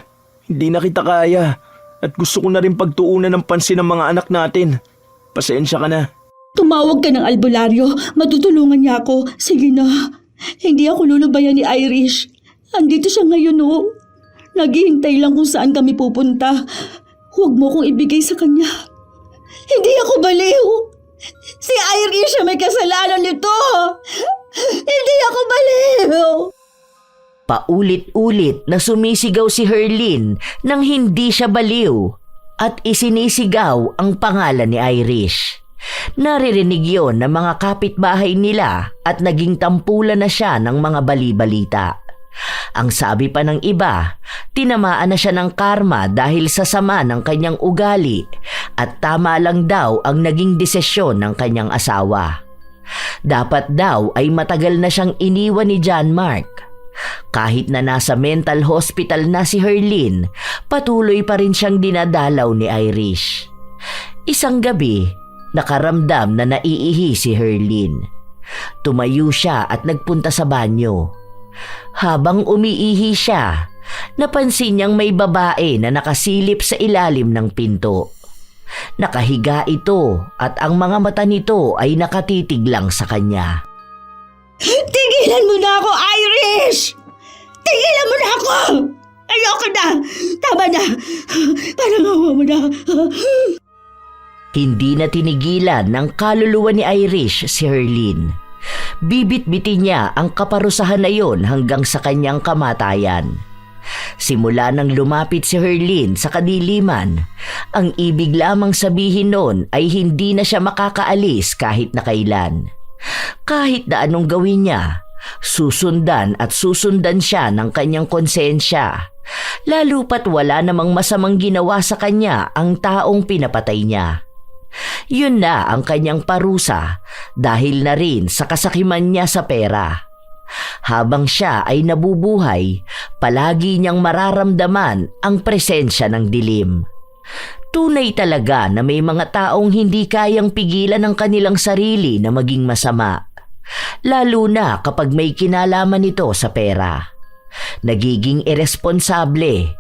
S2: Hindi na kita kaya. At gusto ko na rin pagtuunan ng pansin ng mga anak natin. Pasensya ka na.
S1: Tumawag ka ng albularyo. Matutulungan niya ako. Sige na. Hindi ako lulubayan ni Irish. Andito siya ngayon, oh. Naghihintay lang kung saan kami pupunta. Huwag mo kong ibigay sa kanya. Hindi ako baliw. Si Irish siya may kasalanan nito. Hindi ako baliw.
S3: Paulit-ulit na sumisigaw si Herlin nang hindi siya baliw at isinisigaw ang pangalan ni Irish. Naririnig yon ng mga kapitbahay nila at naging tampulan na siya ng mga bali-balita. Ang sabi pa ng iba, tinamaan na siya ng karma dahil sa sama ng kanyang ugali at tama lang daw ang naging desisyon ng kanyang asawa. Dapat daw ay matagal na siyang iniwan ni John Mark. Kahit na nasa mental hospital na si Herlin, patuloy pa rin siyang dinadalaw ni Irish. Isang gabi, nakaramdam na naiihi si Herlin. Tumayo siya at nagpunta sa banyo. Habang umiihi siya, napansin niyang may babae na nakasilip sa ilalim ng pinto. Nakahiga ito at ang mga mata nito ay nakatitig lang sa kanya.
S1: Tigilan mo na ako, Irish! Tigilan mo na ako! Ayoko na! Tama na! Parang awa mo na!
S3: Hindi na tinigilan ng kaluluwa ni Irish si Herlin. Bibit-bitin niya ang kaparusahan na yon hanggang sa kanyang kamatayan. Simula nang lumapit si Herlin sa kadiliman, ang ibig lamang sabihin noon ay hindi na siya makakaalis kahit na kailan. Kahit na anong gawin niya, susundan at susundan siya ng kanyang konsensya, lalo pat wala namang masamang ginawa sa kanya ang taong pinapatay niya. Yun na ang kanyang parusa dahil na rin sa kasakiman niya sa pera. Habang siya ay nabubuhay, palagi niyang mararamdaman ang presensya ng dilim. Tunay talaga na may mga taong hindi kayang pigilan ang kanilang sarili na maging masama. Lalo na kapag may kinalaman ito sa pera. Nagiging iresponsable.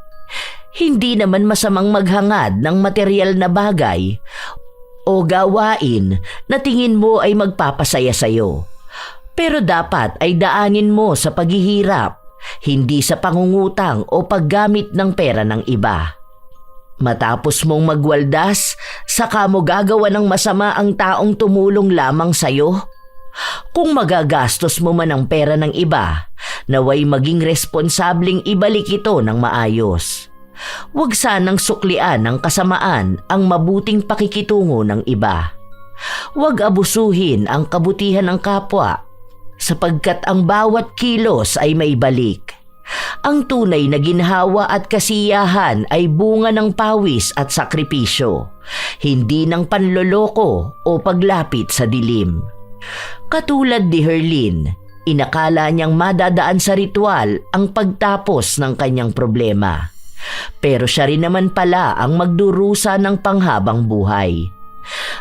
S3: Hindi naman masamang maghangad ng material na bagay o gawain na tingin mo ay magpapasaya sa'yo. Pero dapat ay daanin mo sa paghihirap, hindi sa pangungutang o paggamit ng pera ng iba. Matapos mong magwaldas, saka mo gagawa ng masama ang taong tumulong lamang sa'yo? Kung magagastos mo man ang pera ng iba, naway maging responsableng ibalik ito ng maayos. Huwag sanang suklian ng kasamaan ang mabuting pakikitungo ng iba. Huwag abusuhin ang kabutihan ng kapwa, sapagkat ang bawat kilos ay may balik. Ang tunay na ginhawa at kasiyahan ay bunga ng pawis at sakripisyo, hindi ng panloloko o paglapit sa dilim. Katulad ni Herlin, inakala niyang madadaan sa ritual ang pagtapos ng kanyang problema. Pero siya rin naman pala ang magdurusa ng panghabang buhay.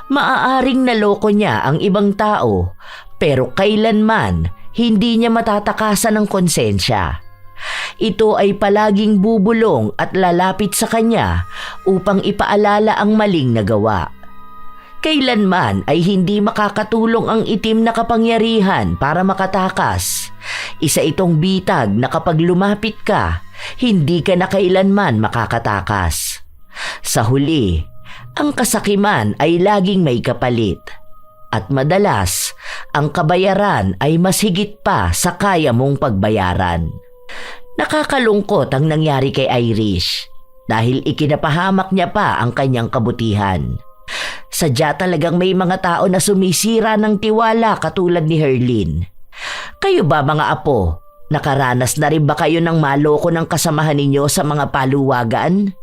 S3: Maaaring naloko niya ang ibang tao, pero kailanman hindi niya matatakasan ng konsensya. Ito ay palaging bubulong at lalapit sa kanya upang ipaalala ang maling nagawa. Kailanman ay hindi makakatulong ang itim na kapangyarihan para makatakas. Isa itong bitag na kapag lumapit ka, hindi ka na kailanman makakatakas. Sa huli, ang kasakiman ay laging may kapalit. At madalas, ang kabayaran ay mas higit pa sa kaya mong pagbayaran. Nakakalungkot ang nangyari kay Irish dahil ikinapahamak niya pa ang kanyang kabutihan. Sadya talagang may mga tao na sumisira ng tiwala katulad ni Herlin. Kayo ba mga apo, Nakaranas na rin ba kayo ng maloko ng kasamahan ninyo sa mga paluwagan?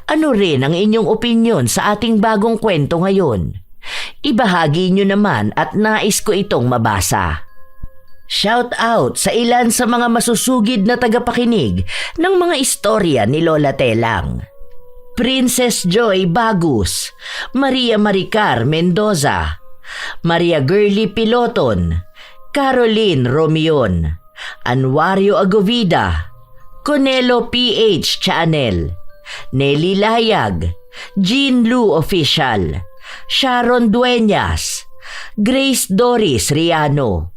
S3: Ano rin ang inyong opinyon sa ating bagong kwento ngayon? Ibahagi nyo naman at nais ko itong mabasa. Shout out sa ilan sa mga masusugid na tagapakinig ng mga istorya ni Lola Telang. Princess Joy Bagus, Maria Maricar Mendoza, Maria Girly Piloton, Caroline Romion, Anwario Agovida, Conelo PH Channel, Nelly Layag, Jean Lu Official, Sharon Dueñas, Grace Doris Riano,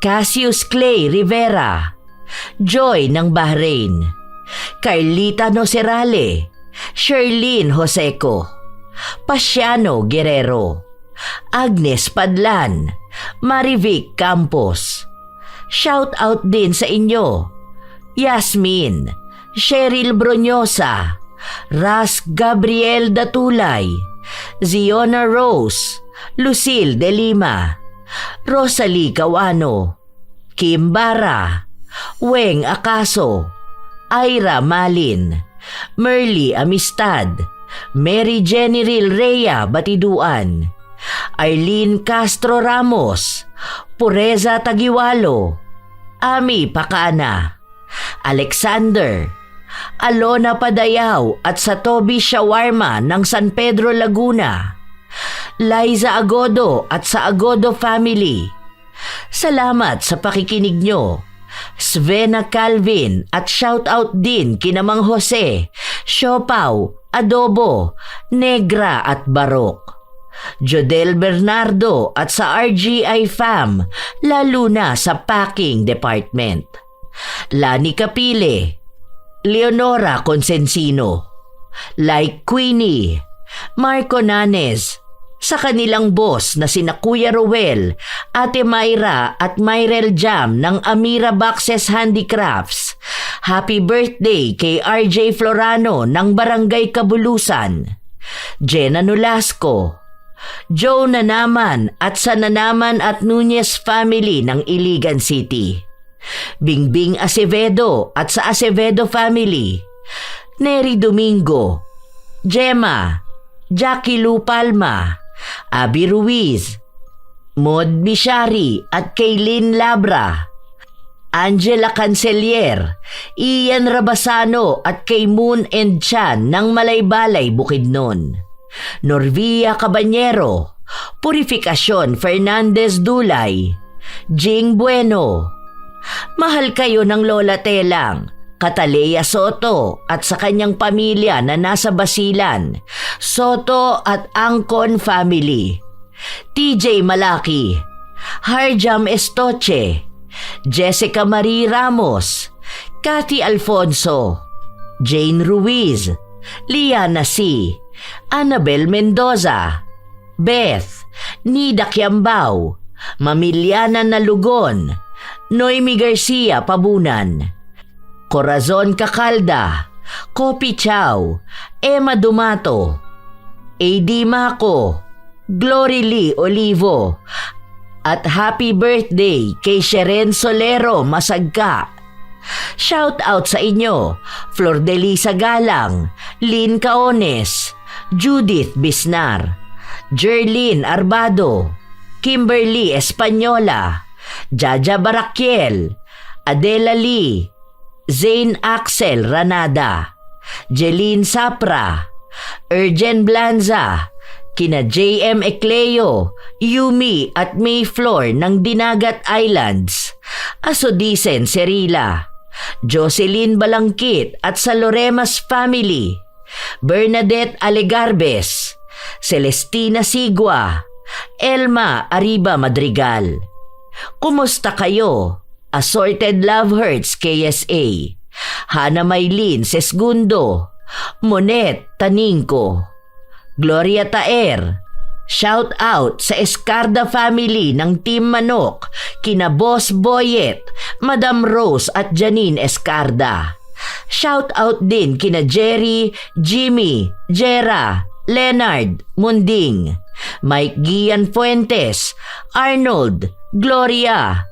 S3: Cassius Clay Rivera, Joy ng Bahrain, Carlita Nocerale, Sherlyn Joseco, Pasiano Guerrero, Agnes Padlan, Marivic Campos. Shout out din sa inyo, Yasmin, Cheryl Bronyosa, Ras Gabriel Datulay, Ziona Rose, Lucille De Lima, Rosalie Cawano, Kim Bara, Weng Acaso, Ira Malin, Merly Amistad, Mary Jenny Rhea Batiduan, Arlene Castro Ramos, Pureza Tagiwalo, Ami Pakana, Alexander, Alona Padayaw at Satobi Shawarma ng San Pedro Laguna, Liza Agodo at sa Agodo Family. Salamat sa pakikinig nyo. Svena Calvin at shout out din kina Mang Jose, Siopaw, Adobo, Negra at Barok. Jodel Bernardo at sa RGI Fam, lalo na sa Packing Department. Lani Capile, Leonora Consensino, Like Queenie, Marco Nanes, sa kanilang boss na sina Kuya Rowel, Ate Myra at Myrel Jam ng Amira Boxes Handicrafts. Happy birthday kay RJ Florano ng Barangay Kabulusan, Jenna Nolasco, Joe Nanaman at sa Nanaman at Nunez family ng Iligan City, Bingbing Acevedo at sa Acevedo family, Neri Domingo, Gemma, Jackie Lu Palma, Abby Ruiz, Maud Bishari at Kaylin Labra, Angela Cancelier, Ian Rabasano at kay Moon and Chan ng Malaybalay Bukidnon, Norvia Cabanyero, Purificacion Fernandez Dulay, Jing Bueno. Mahal kayo ng Lola Telang, Catalea Soto at sa kanyang pamilya na nasa Basilan, Soto at Angkon family, TJ Malaki, Harjam Estoche, Jessica Marie Ramos, Cathy Alfonso, Jane Ruiz, Liana C, Annabel Mendoza, Beth, Nida Kiambao, Mamiliana Nalugon, Noemi Garcia Pabunan, Corazon Cacalda, Kopi Chow, Emma Dumato, AD Mako, Glory Lee Olivo, at happy birthday kay Sheren Solero Masagka. Shout out sa inyo, Flor de Lisa Galang, Lynn Caones, Judith Bisnar, Jerlyn Arbado, Kimberly Espanyola, Jaja Barakiel, Adela Lee, Zane Axel Ranada, Jeline Sapra, Ergen Blanza, kina JM Ecleo, Yumi at Mayfloor ng Dinagat Islands, Asodisen Serila, Jocelyn Balangkit at sa Loremas family, Bernadette Alegarbes, Celestina Sigua, Elma Arriba Madrigal. Kumusta kayo? Assorted Love Hurts KSA, Hana Maylin Sesgundo, Monet Taningko, Gloria Taer. Shout out sa Escarda family ng Team Manok, kina Boss Boyet, Madam Rose at Janine Escarda. Shout out din kina Jerry, Jimmy, Jera, Leonard, Munding, Mike Gian Fuentes, Arnold, Gloria,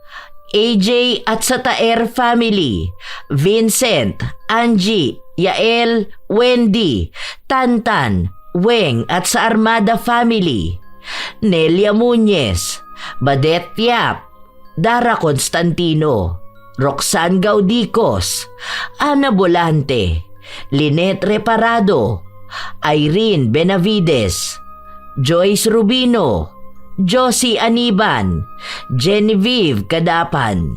S3: AJ at sa Taer family, Vincent, Angie, Yael, Wendy, Tantan, Weng at sa Armada family, Nelia Muñez, Badet Yap, Dara Constantino, Roxanne Gaudicos, Ana Bolante, Lynette Reparado, Irene Benavides, Joyce Rubino, Josie Aniban, Genevieve Kadapan.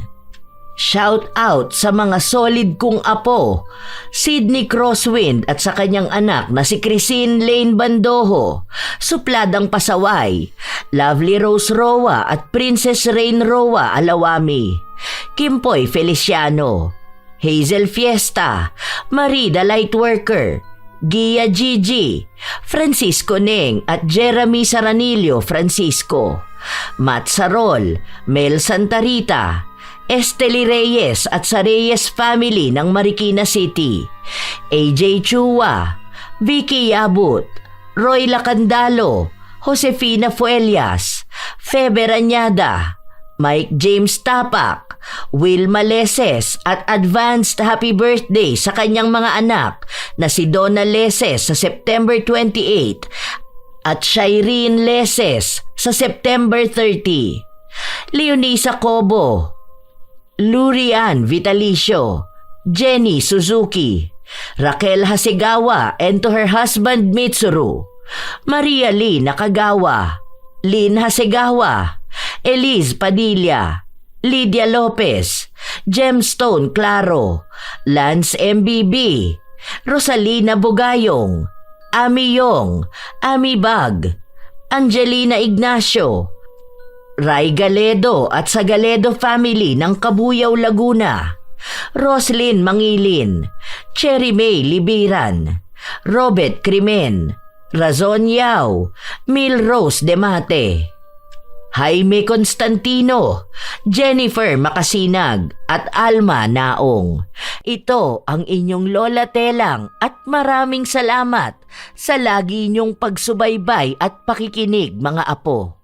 S3: Shout out sa mga solid kong apo, Sydney Crosswind at sa kanyang anak na si Chrisine Lane Bandoho, Supladang Pasaway, Lovely Rose Roa at Princess Rain Roa Alawami, Kimpoy Feliciano, Hazel Fiesta, Marie the Lightworker, Gia Gigi, Francisco Neng at Jeremy Saranillo Francisco, Matt Sarol, Mel Santarita, Esteli Reyes at sa Reyes family ng Marikina City, AJ Chua, Vicky Yabut, Roy Lacandalo, Josefina Fuelias, Feber Añada, Mike James Tapak, Will Maleses at advanced happy birthday sa kanyang mga anak na si Donna Leses sa September 28 at Shireen Leses sa September 30. Leonisa Cobo, Lurian Vitalicio, Jenny Suzuki, Raquel Hasegawa and to her husband Mitsuru, Maria Lee Nakagawa, Lynn Hasegawa, Elise Padilla, Lydia Lopez, Gemstone Claro, Lance MBB, Rosalina Bugayong, Ami Yong, Ami Bag, Angelina Ignacio, Ray Galedo at sa Galedo family ng Kabuyaw, Laguna, Roslyn Mangilin, Cherry May Libiran, Robert Crimen, Razon Yao, Mil Rose Demate, Jaime Constantino, Jennifer Makasinag at Alma Naong. Ito ang inyong Lola Telang at maraming salamat sa lagi niyong pagsubaybay at pakikinig mga apo.